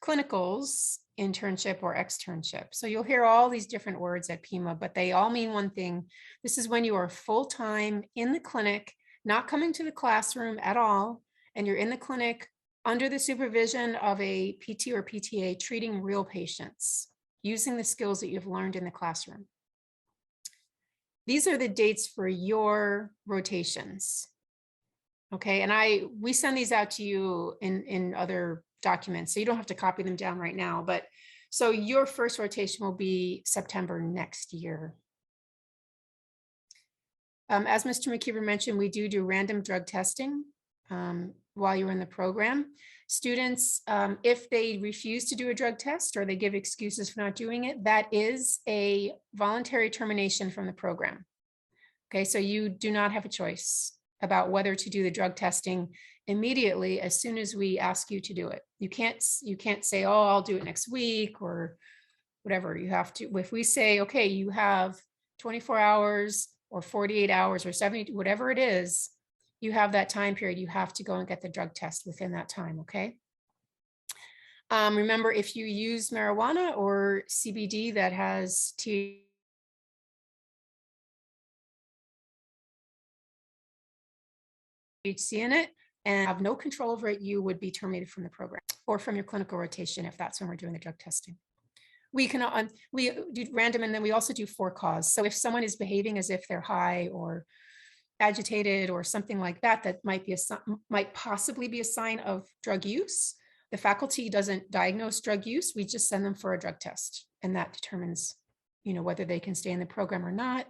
clinicals, internship or externship. So you'll hear all these different words at PIMA, but they all mean one thing. This is when you are full-time in the clinic, not coming to the classroom at all, and you're in the clinic under the supervision of a PT or PTA treating real patients, using the skills that you've learned in the classroom. These are the dates for your rotations. Okay, and we send these out to you in other documents, so you don't have to copy them down right now, but so your first rotation will be September next year. As Mr. McKeever mentioned, we do random drug testing while you're in the program. Students, if they refuse to do a drug test or they give excuses for not doing it, that is a voluntary termination from the program. Okay, so you do not have a choice about whether to do the drug testing immediately as soon as we ask you to do it. You can't say, oh, I'll do it next week, or whatever you have to, if we say, okay, you have 24 hours or 48 hours or 70, whatever it is, you have that time period, you have to go and get the drug test within that time, okay? Remember, if you use marijuana or CBD that has THC in it and have no control over it, you would be terminated from the program or from your clinical rotation if that's when we're doing the drug testing. We can we do random, and then we also do for cause. So if someone is behaving as if they're high or agitated or something like that, that might possibly be a sign of drug use. The faculty doesn't diagnose drug use. We just send them for a drug test, and that determines, whether they can stay in the program or not,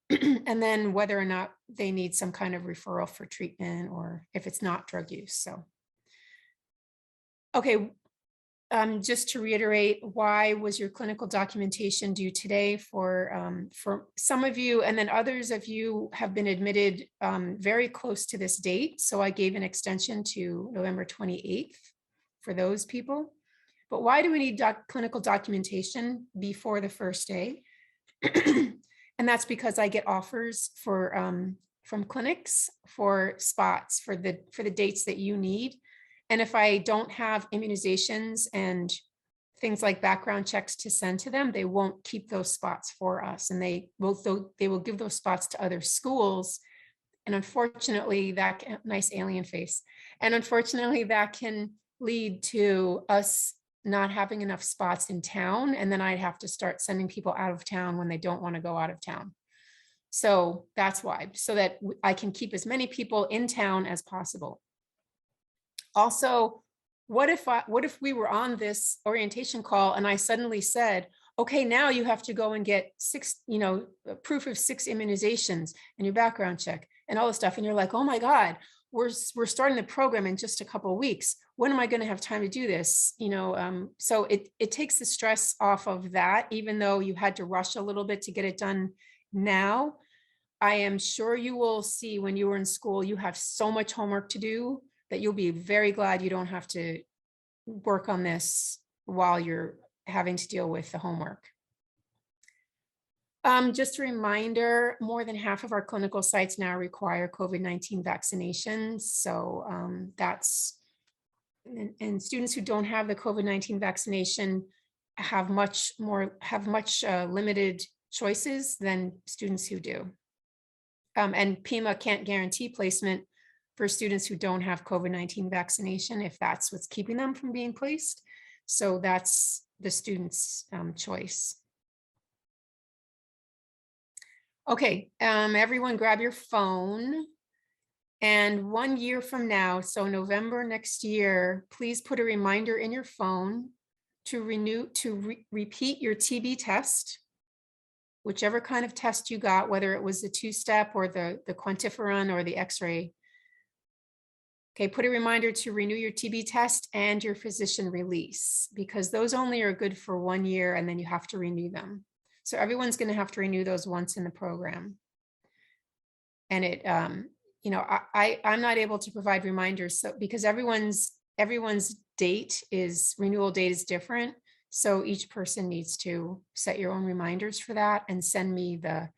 and then whether or not they need some kind of referral for treatment or if it's not drug use. So, okay. Just to reiterate, why was your clinical documentation due today for some of you, and then others of you have been admitted very close to this date. So I gave an extension to November 28th for those people. But why do we need clinical documentation before the first day? And that's because I get offers for from clinics for spots for the dates that you need. And if I don't have immunizations and things like background checks to send to them, they won't keep those spots for us. And they will give those spots to other schools. And unfortunately, nice alien face. And unfortunately, that can lead to us not having enough spots in town. And then I'd have to start sending people out of town when they don't want to go out of town. So that's why, so that I can keep as many people in town as possible. Also, what if we were on this orientation call and I suddenly said, okay, now you have to go and get proof of 6 immunizations and your background check and all this stuff. And you're like, oh my God, we're starting the program in just a couple of weeks. When am I going to have time to do this? So it takes the stress off of that, even though you had to rush a little bit to get it done now. I am sure you will see when you were in school, you have so much homework to do that you'll be very glad you don't have to work on this while you're having to deal with the homework. Just a reminder, more than half of our clinical sites now require COVID-19 vaccinations. So and students who don't have the COVID-19 vaccination have much limited choices than students who do. And PIMA can't guarantee placement for students who don't have COVID-19 vaccination if that's what's keeping them from being placed. So that's the student's choice. Okay, everyone grab your phone. And 1 year from now, so November next year, please put a reminder in your phone to repeat your TB test, whichever kind of test you got, whether it was the 2-step or the quantiferon or the X-ray. Okay, put a reminder to renew your TB test and your physician release, because those only are good for 1 year and then you have to renew them. So everyone's going to have to renew those once in the program. And I'm not able to provide reminders, so because everyone's renewal date is different. So each person needs to set your own reminders for that and send me the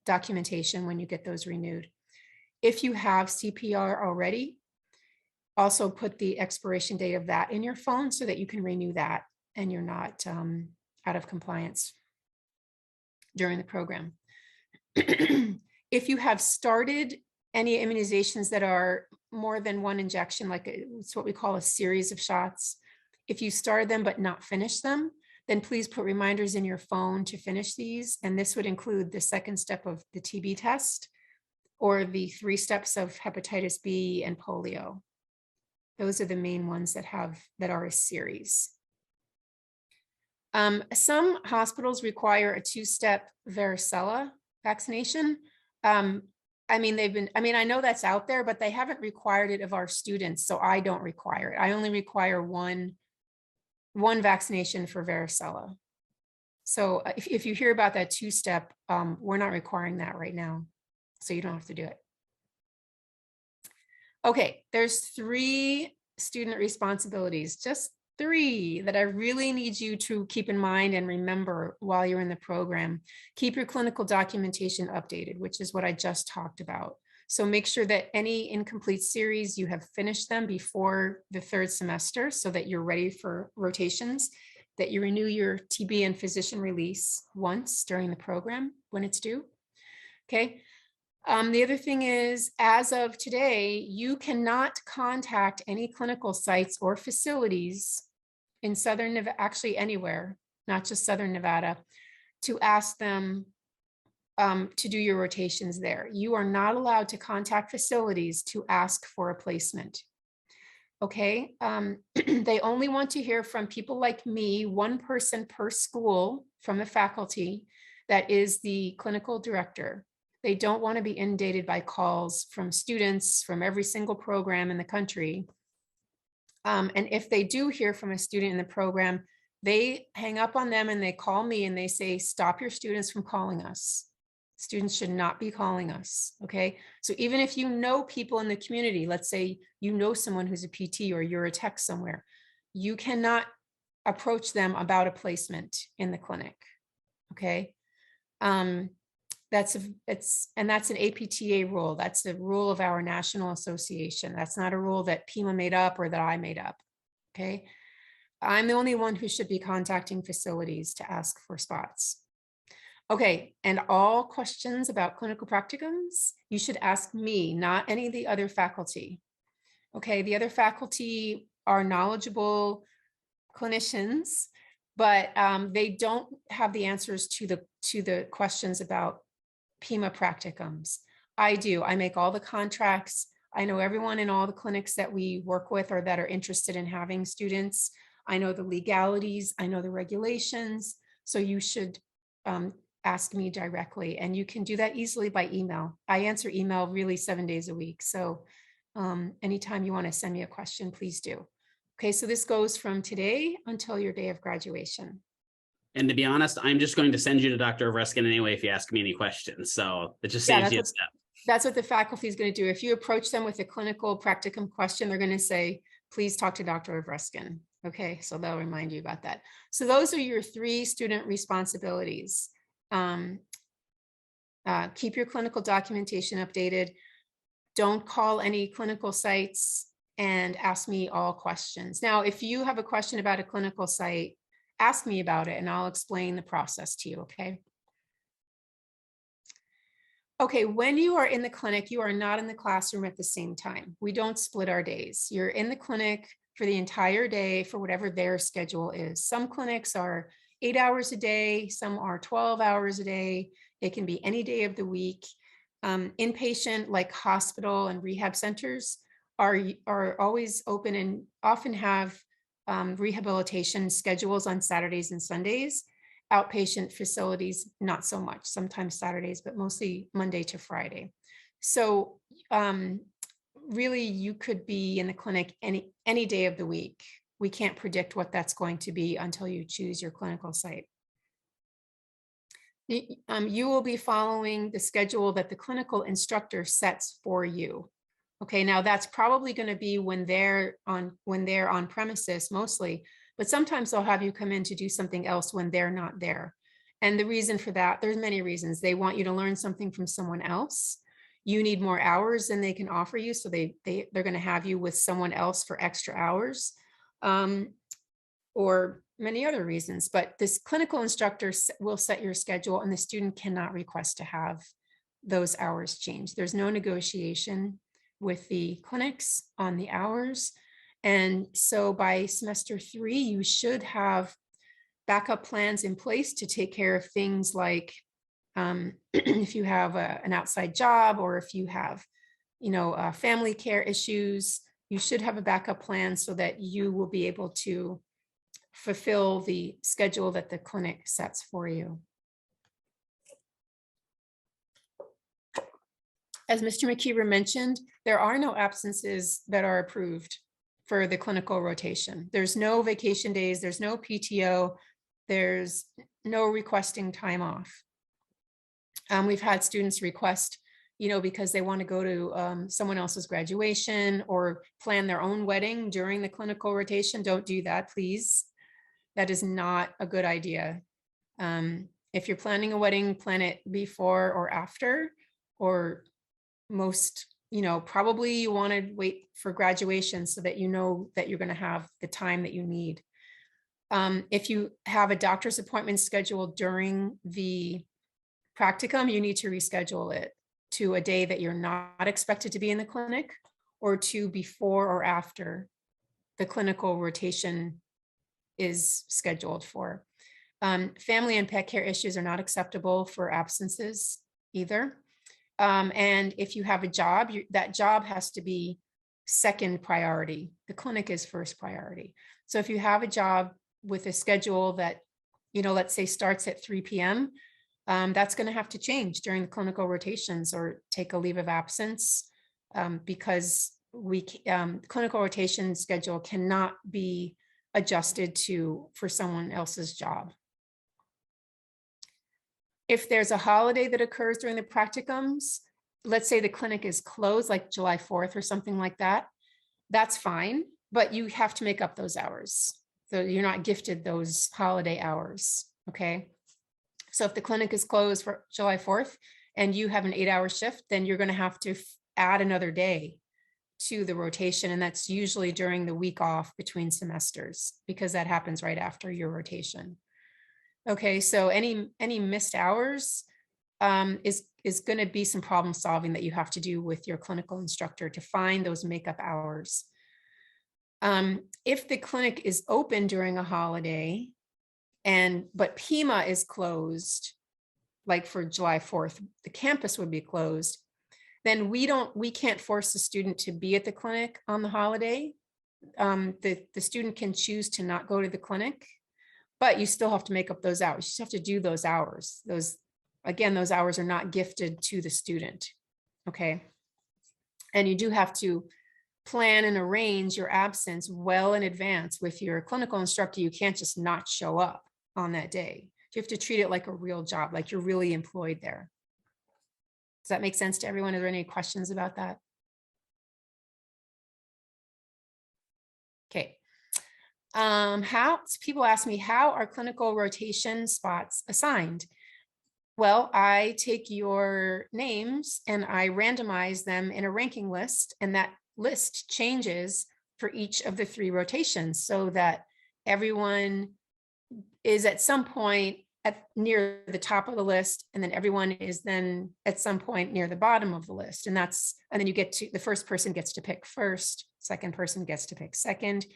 documentation when you get those renewed. If you have CPR already, also put the expiration date of that in your phone so that you can renew that and you're not out of compliance during the program. If you have started any immunizations that are more than 1 injection, like it's what we call a series of shots, if you started them but not finished them, then please put reminders in your phone to finish these. And this would include the 2nd step of the TB test or the 3 steps of hepatitis B and polio. Those are the main ones that are a series. Some hospitals require a 2-step varicella vaccination. I know that's out there, but they haven't required it of our students, so I don't require it. I only require one vaccination for varicella. So if you hear about that 2-step, we're not requiring that right now, so you don't have to do it. Okay, there's 3 student responsibilities. Just 3 that I really need you to keep in mind and remember while you're in the program. Keep your clinical documentation updated, which is what I just talked about. So make sure that any incomplete series, you have finished them before the 3rd semester so that you're ready for rotations, that you renew your TB and physician release once during the program when it's due. Okay. The other thing is, as of today, you cannot contact any clinical sites or facilities in Southern Nevada, actually anywhere, not just Southern Nevada, to ask them to do your rotations there. You are not allowed to contact facilities to ask for a placement. Okay, they only want to hear from people like me, one person per school from the faculty that is the clinical director. They don't want to be inundated by calls from students from every single program in the country. And if they do hear from a student in the program, they hang up on them and they call me and they say, stop your students from calling us. Students should not be calling us, okay? So even if you know people in the community, let's say you know someone who's a PT or you're a tech somewhere, you cannot approach them about a placement in the clinic, okay? That's an APTA rule. That's a rule of our national association. That's not a rule that PIMA made up or that I made up, okay? I'm the only one who should be contacting facilities to ask for spots. Okay, and all questions about clinical practicums, you should ask me, not any of the other faculty. Okay, the other faculty are knowledgeable clinicians, but they don't have the answers to the questions about PIMA practicums. I do. I make all the contracts. I know everyone in all the clinics that we work with or that are interested in having students. I know the legalities. I know the regulations. So you should ask me directly, and you can do that easily by email. I answer email really 7 days a week. So anytime you want to send me a question, please do. Okay, so this goes from today until your day of graduation. And to be honest, I'm just going to send you to Dr. Avruskin anyway if you ask me any questions. So it just saves you a step. That's what the faculty is going to do. If you approach them with a clinical practicum question, they're going to say, please talk to Dr. Avruskin. Okay, so they'll remind you about that. So those are your 3 student responsibilities. Keep your clinical documentation updated. Don't call any clinical sites and ask me all questions. Now, if you have a question about a clinical site, ask me about it and I'll explain the process to you, okay? Okay, when you are in the clinic, you are not in the classroom at the same time. We don't split our days. You're in the clinic for the entire day for whatever their schedule is. Some clinics are 8 hours a day, some are 12 hours a day. It can be any day of the week. Inpatient, like hospital and rehab centers, are always open and often have rehabilitation schedules on Saturdays and Sundays. Outpatient facilities, not so much, sometimes Saturdays, but mostly Monday to Friday. So really you could be in the clinic any day of the week. We can't predict what that's going to be until you choose your clinical site. You will be following the schedule that the clinical instructor sets for you. Okay, now that's probably going to be when they're on premises mostly, but sometimes they'll have you come in to do something else when they're not there. And the reason for that, there's many reasons. They want you to learn something from someone else. You need more hours than they can offer you, so they're going to have you with someone else for extra hours, or many other reasons. But this clinical instructor will set your schedule, and the student cannot request to have those hours changed. There's no negotiation with the clinics on the hours. And so by semester 3, you should have backup plans in place to take care of things like if you have an outside job, or if you have, family care issues, you should have a backup plan so that you will be able to fulfill the schedule that the clinic sets for you. As Mr. McKeever mentioned, there are no absences that are approved for the clinical rotation. There's no vacation days, there's no PTO, there's no requesting time off. We've had students request you know, because they want to go to someone else's graduation or plan their own wedding during the clinical rotation. Don't do that, please. That is not a good idea. If you're planning a wedding, plan it before or after, or most, you know, probably you want to wait for graduation so that you know that you're going to have the time that you need. If you have a doctor's appointment scheduled during the practicum, you need to reschedule it to a day that you're not expected to be in the clinic, or to before or after the clinical rotation is scheduled for. Family and pet care issues are not acceptable for absences either. And if you have a job, that job has to be second priority. The clinic is first priority. So if you have a job with a schedule that, you know, let's say starts at 3 p.m., that's going to have to change during the clinical rotations, or take a leave of absence, because clinical rotation schedule cannot be adjusted for someone else's job. If there's a holiday that occurs during the practicums, let's say the clinic is closed, like July 4th or something like that, that's fine, but you have to make up those hours. So you're not gifted those holiday hours, okay? So if the clinic is closed for July 4th and you have an 8-hour shift, then you're going to have to add another day to the rotation. And that's usually during the week off between semesters, because that happens right after your rotation. Okay, so any missed hours is going to be some problem solving that you have to do with your clinical instructor to find those makeup hours. If the clinic is open during a holiday, but PIMA is closed, like for July 4th, the campus would be closed, then we can't force the student to be at the clinic on the holiday. The student can choose to not go to the clinic, but you still have to make up those hours. You just have to do those hours. Those hours are not gifted to the student, okay? And you do have to plan and arrange your absence well in advance with your clinical instructor. You can't just not show up on that day. You have to treat it like a real job, like you're really employed there. Does that make sense to everyone? Are there any questions about that? Okay. People ask me, how are clinical rotation spots assigned? Well, I take your names and I randomize them in a ranking list, and that list changes for each of the 3 rotations, so that everyone is at some point near the top of the list, and then everyone is then at some point near the bottom of the list. And then you get to, the first person gets to pick first, second person gets to pick second,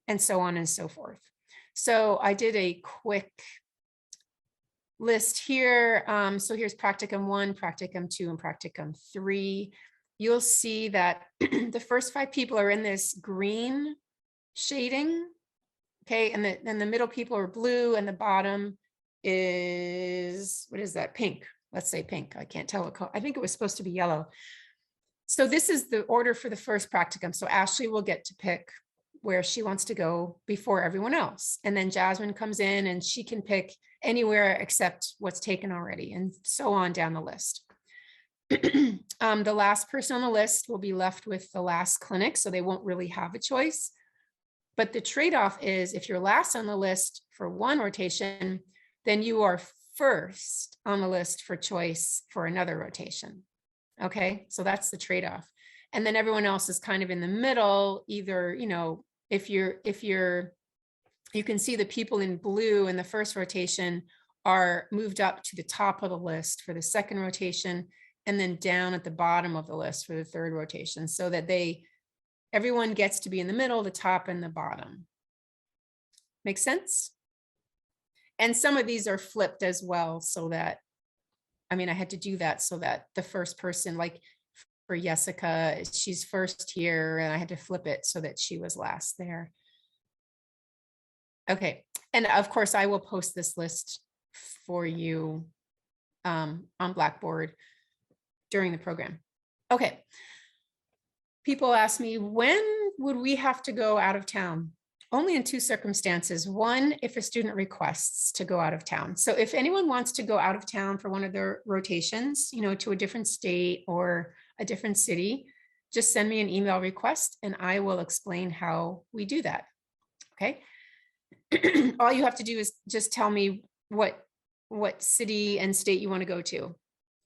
and so on and so forth. So I did a quick list here. So here's practicum 1, practicum 2, and practicum 3. You'll see that the first 5 people are in this green shading, okay, and then the middle people are blue, and the bottom is, what is that, pink? Let's say pink. I can't tell what color. I think it was supposed to be yellow. So this is the order for the first practicum. So Ashley will get to pick where she wants to go before everyone else. And then Jasmine comes in and she can pick anywhere except what's taken already, and so on down the list. The last person on the list will be left with the last clinic, so they won't really have a choice. But the trade-off is, if you're last on the list for one rotation, then you are first on the list for choice for another rotation. Okay, so that's the trade-off. And then everyone else is kind of in the middle, either, you know, if you can see the people in blue in the first rotation are moved up to the top of the list for the second rotation, and then down at the bottom of the list for the third rotation, so that everyone gets to be in the middle, the top, and the bottom. Make sense? And some of these are flipped as well, so that, I mean, I had to do that so that the first person, like for Jessica, she's first here, and I had to flip it so that she was last there. Okay, and of course I will post this list for you on Blackboard during the program. Okay, people ask me, when would we have to go out of town? only in two circumstances. One, if a student requests to go out of town. So if anyone wants to go out of town for one of their rotations, you know, to a different state or a different city, just send me an email request and I will explain how we do that. Okay. All you have to do is just tell me what city and state you want to go to,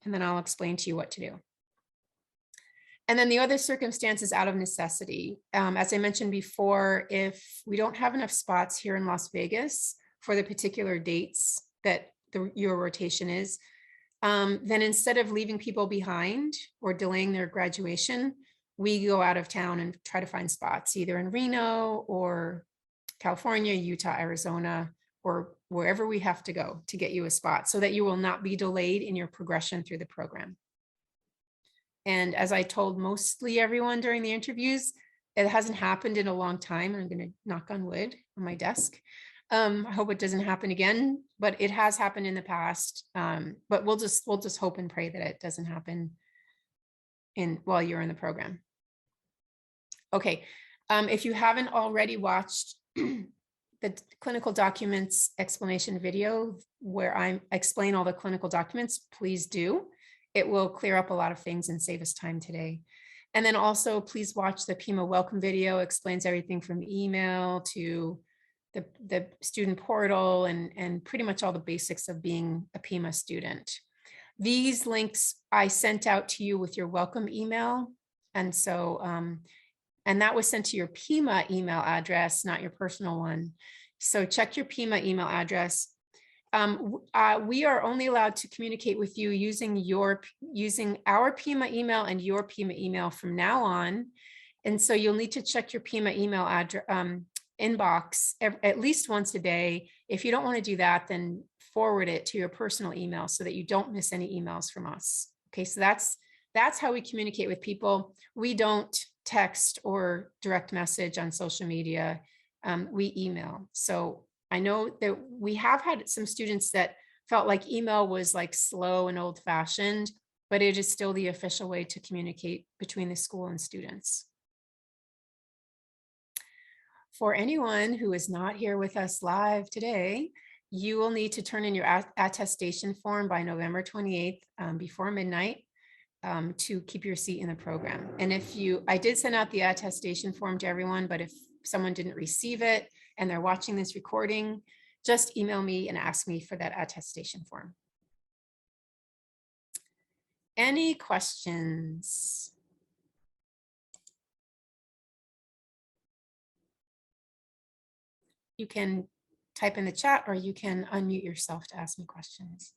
and then I'll explain to you what to do. And then the other circumstance is out of necessity. As I mentioned before, if we don't have enough spots here in Las Vegas for the particular dates that your rotation is, then instead of leaving people behind or delaying their graduation, we go out of town and try to find spots either in Reno or California, Utah, Arizona, or wherever we have to go to get you a spot so that you will not be delayed in your progression through the program. And as I told mostly everyone during the interviews, it hasn't happened in a long time. I'm going to knock on wood on my desk. I hope it doesn't happen again, but it has happened in the past. But we'll just hope and pray that it doesn't happen while you're in the program. Okay. If you haven't already watched the clinical documents explanation video where I explain all the clinical documents, please do. It will clear up a lot of things and save us time today. And then also please watch the PIMA welcome video. Explains everything from email to the student portal and pretty much all the basics of being a PIMA student. These links I sent out to you with your welcome email. And so, and that was sent to your PIMA email address, not your personal one. So check your PIMA email address. We are only allowed to communicate with you using our PIMA email and your PIMA email from now on. And so you'll need to check your PIMA email address inbox at least once a day. If you don't want to do that, then forward it to your personal email so that you don't miss any emails from us. Okay, so that's how we communicate with people. We don't text or direct message on social media. We email. So I know that we have had some students that felt like email was like slow and old fashioned, but it is still the official way to communicate between the school and students. For anyone who is not here with us live today, you will need to turn in your attestation form by November 28th before midnight to keep your seat in the program. And I did send out the attestation form to everyone, but if someone didn't receive it and they're watching this recording, just email me and ask me for that attestation form. Any questions? You can type in the chat or you can unmute yourself to ask me questions.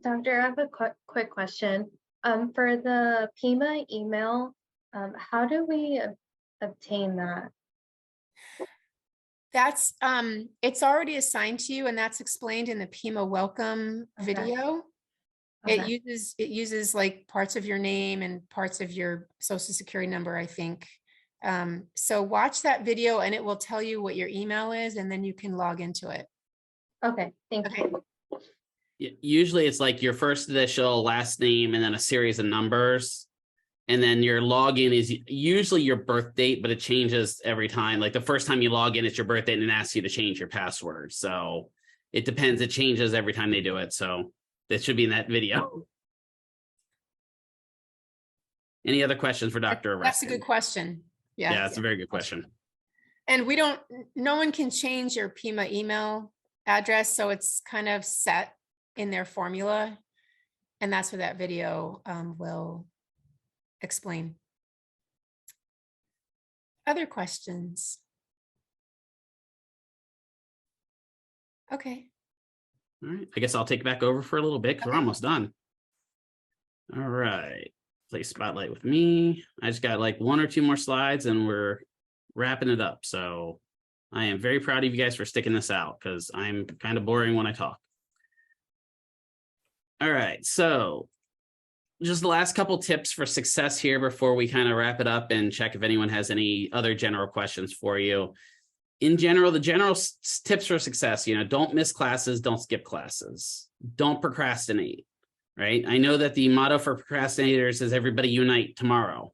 Doctor, I have a quick question. For the PIMA email, how do we obtain that? That's it's already assigned to you, and that's explained in the PIMA welcome video. Okay. It uses like parts of your name and parts of your social security number, I think. So watch that video and it will tell you what your email is, and then you can log into it. Okay, thank you. Usually it's like your first initial, last name, and then a series of numbers. And then your login is usually your birth date, but it changes every time. Like the first time you log in, it's your birth date and it asks you to change your password. So it depends. It changes every time they do it. So that should be in that video. Any other questions for Dr. Avruskin? That's a good question. Yeah, that's a very good question. And no one can change your PIMA email address. So it's kind of set in their formula. And that's what that video will explain. Other questions? Okay. All right. I guess I'll take it back over for a little bit because we're almost done. All right. Play spotlight with me. I just got like 1 or 2 more slides and we're wrapping it up. So I am very proud of you guys for sticking this out because I'm kind of boring when I talk. All right. So just the last couple tips for success here before we kind of wrap it up and check if anyone has any other general questions for you. In general, the general tips for success, don't miss classes, don't skip classes, don't procrastinate, right? I know that the motto for procrastinators is everybody unite tomorrow,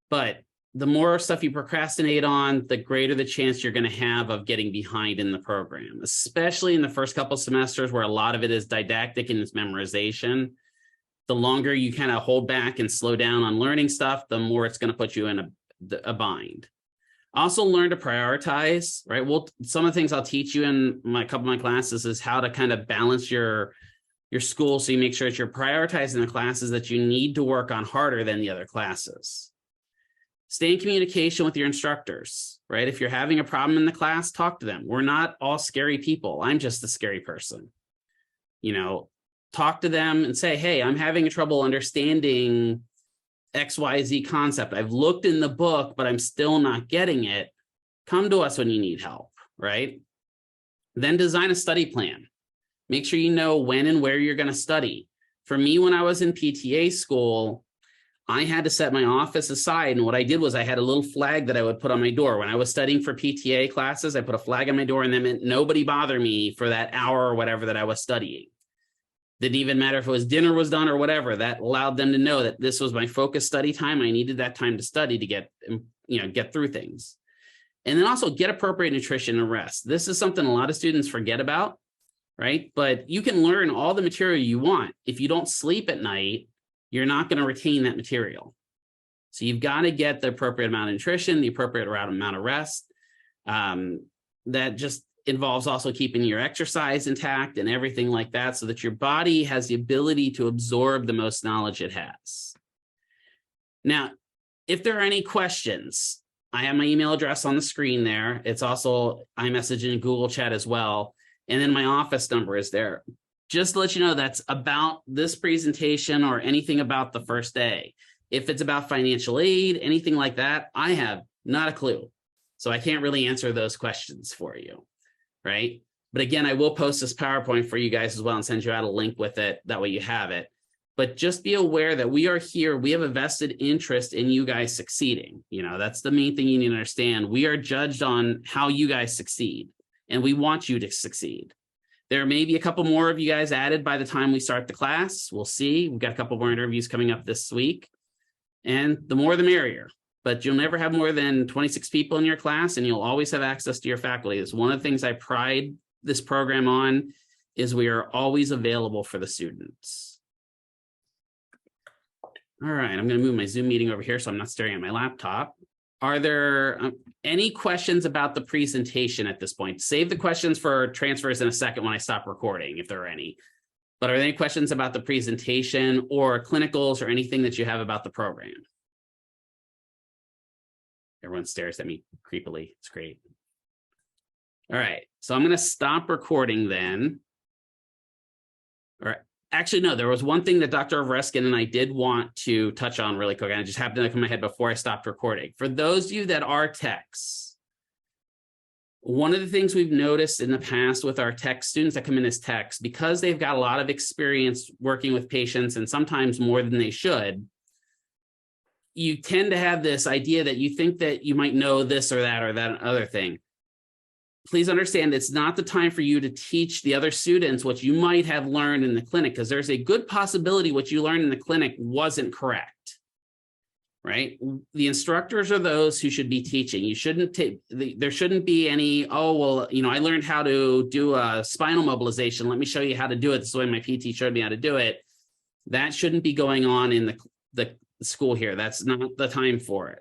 but the more stuff you procrastinate on, the greater the chance you're going to have of getting behind in the program, especially in the first couple semesters where a lot of it is didactic and it's memorization. The longer you kind of hold back and slow down on learning stuff, the more it's going to put you in a bind. Also learn to prioritize, right? Well, some of the things I'll teach you in a couple of my classes is how to kind of balance your school so you make sure that you're prioritizing the classes that you need to work on harder than the other classes. Stay in communication with your instructors, right? If you're having a problem in the class, talk to them. We're not all scary people. I'm just a scary person. You know, talk to them and say, hey, I'm having trouble understanding XYZ concept. I've looked in the book, but I'm still not getting it. Come to us when you need help, right? Then design a study plan. Make sure you know when and where you're going to study. For me, when I was in PTA school, I had to set my office aside. And what I did was I had a little flag that I would put on my door. When I was studying for PTA classes, I put a flag on my door, and that meant nobody bother me for that hour or whatever that I was studying. Didn't even matter if it was dinner was done or whatever. That allowed them to know that this was my focused study time. I needed that time to study to get through things. And then also get appropriate nutrition and rest. This is something a lot of students forget about, right? But you can learn all the material you want. If you don't sleep at night, you're not going to retain that material. So you've got to get the appropriate amount of nutrition, the appropriate amount of rest. That just involves also keeping your exercise intact and everything like that so that your body has the ability to absorb the most knowledge it has. Now, if there are any questions, I have my email address on the screen there. It's also iMessage and Google Chat as well. And then my office number is there. Just to let you know, that's about this presentation or anything about the first day. If it's about financial aid, anything like that, I have not a clue. So I can't really answer those questions for you, right? But again, I will post this PowerPoint for you guys as well and send you out a link with it. That way you have it. But just be aware that we are here. We have a vested interest in you guys succeeding. You know, that's the main thing you need to understand. We are judged on how you guys succeed, and we want you to succeed. There may be a couple more of you guys added by the time we start the class. We'll see. We've got a couple more interviews coming up this week. And the more the merrier. But you'll never have more than 26 people in your class, and you'll always have access to your faculty. It's one of the things I pride this program on, is we are always available for the students. All right, I'm going to move my Zoom meeting over here so I'm not staring at my laptop. Are there any questions about the presentation at this point? Save the questions for transfers in a second when I stop recording, if there are any. But are there any questions about the presentation or clinicals or anything that you have about the program? Everyone stares at me creepily. It's great. All right, so I'm going to stop recording then. All right. Actually, no, there was one thing that Dr. Avruskin and I did want to touch on really quick, and it just happened to come in my head before I stopped recording. For those of you that are techs, one of the things we've noticed in the past with our tech students that come in as techs, because they've got a lot of experience working with patients and sometimes more than they should, you tend to have this idea that you think that you might know this or that other thing. Please understand it's not the time for you to teach the other students what you might have learned in the clinic, because there's a good possibility what you learned in the clinic wasn't correct, right? The instructors are those who should be teaching. You shouldn't take, there shouldn't be any, oh, well, you know, I learned how to do a spinal mobilization. Let me show you how to do it. This is the way my PT showed me how to do it. That shouldn't be going on in the school here. That's not the time for it.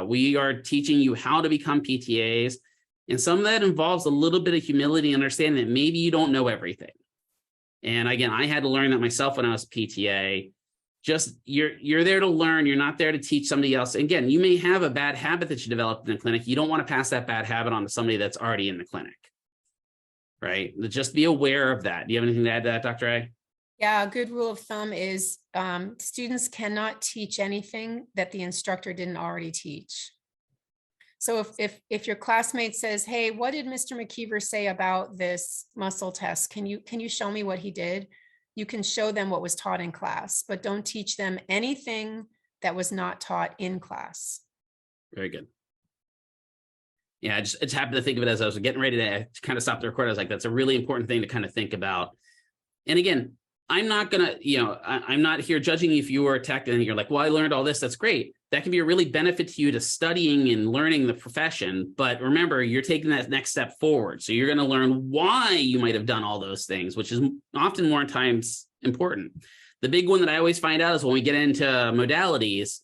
We are teaching you how to become PTAs. And some of that involves a little bit of humility and understanding that maybe you don't know everything. And again, I had to learn that myself when I was PTA. Just you're there to learn. You're not there to teach somebody else. Again, you may have a bad habit that you developed in the clinic. You don't want to pass that bad habit on to somebody that's already in the clinic, right? Just be aware of that. Do you have anything to add to that, Dr. A? Yeah, a good rule of thumb is students cannot teach anything that the instructor didn't already teach. So if your classmate says, hey, what did Mr. McKeever say about this muscle test? Can you show me what he did? You can show them what was taught in class, but don't teach them anything that was not taught in class. Very good. Yeah, I just happened to think of it as I was getting ready to kind of stop the record. I was like, that's a really important thing to kind of think about. And again, I'm not gonna, I'm not here judging if you are a tech and you're like, well, I learned all this. That's great. That can be a really benefit to you to studying and learning the profession. But remember, you're taking that next step forward. So you're going to learn why you might have done all those things, which is often more times important. The big one that I always find out is when we get into modalities,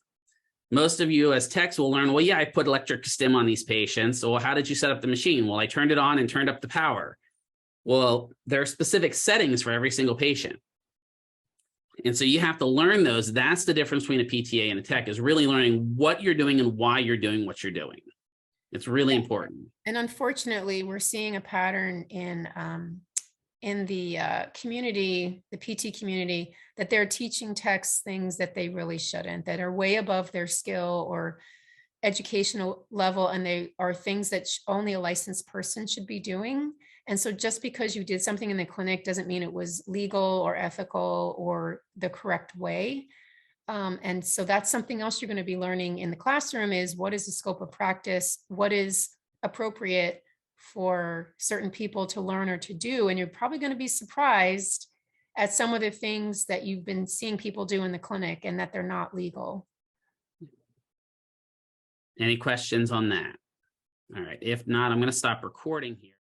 most of you as techs will learn, well, yeah, I put electric stim on these patients. So how did you set up the machine? Well, I turned it on and turned up the power. Well, there are specific settings for every single patient. And so you have to learn those. That's the difference between a PTA and a tech, is really learning what you're doing and why you're doing what you're doing. It's really important. And unfortunately, we're seeing a pattern in the community, the PT community, that they're teaching techs things that they really shouldn't, that are way above their skill or educational level, and they are things that only a licensed person should be doing. And so just because you did something in the clinic doesn't mean it was legal or ethical or the correct way. And so that's something else you're going to be learning in the classroom, is what is the scope of practice? What is appropriate for certain people to learn or to do? And you're probably going to be surprised at some of the things that you've been seeing people do in the clinic and that they're not legal. Any questions on that? All right. If not, I'm going to stop recording here.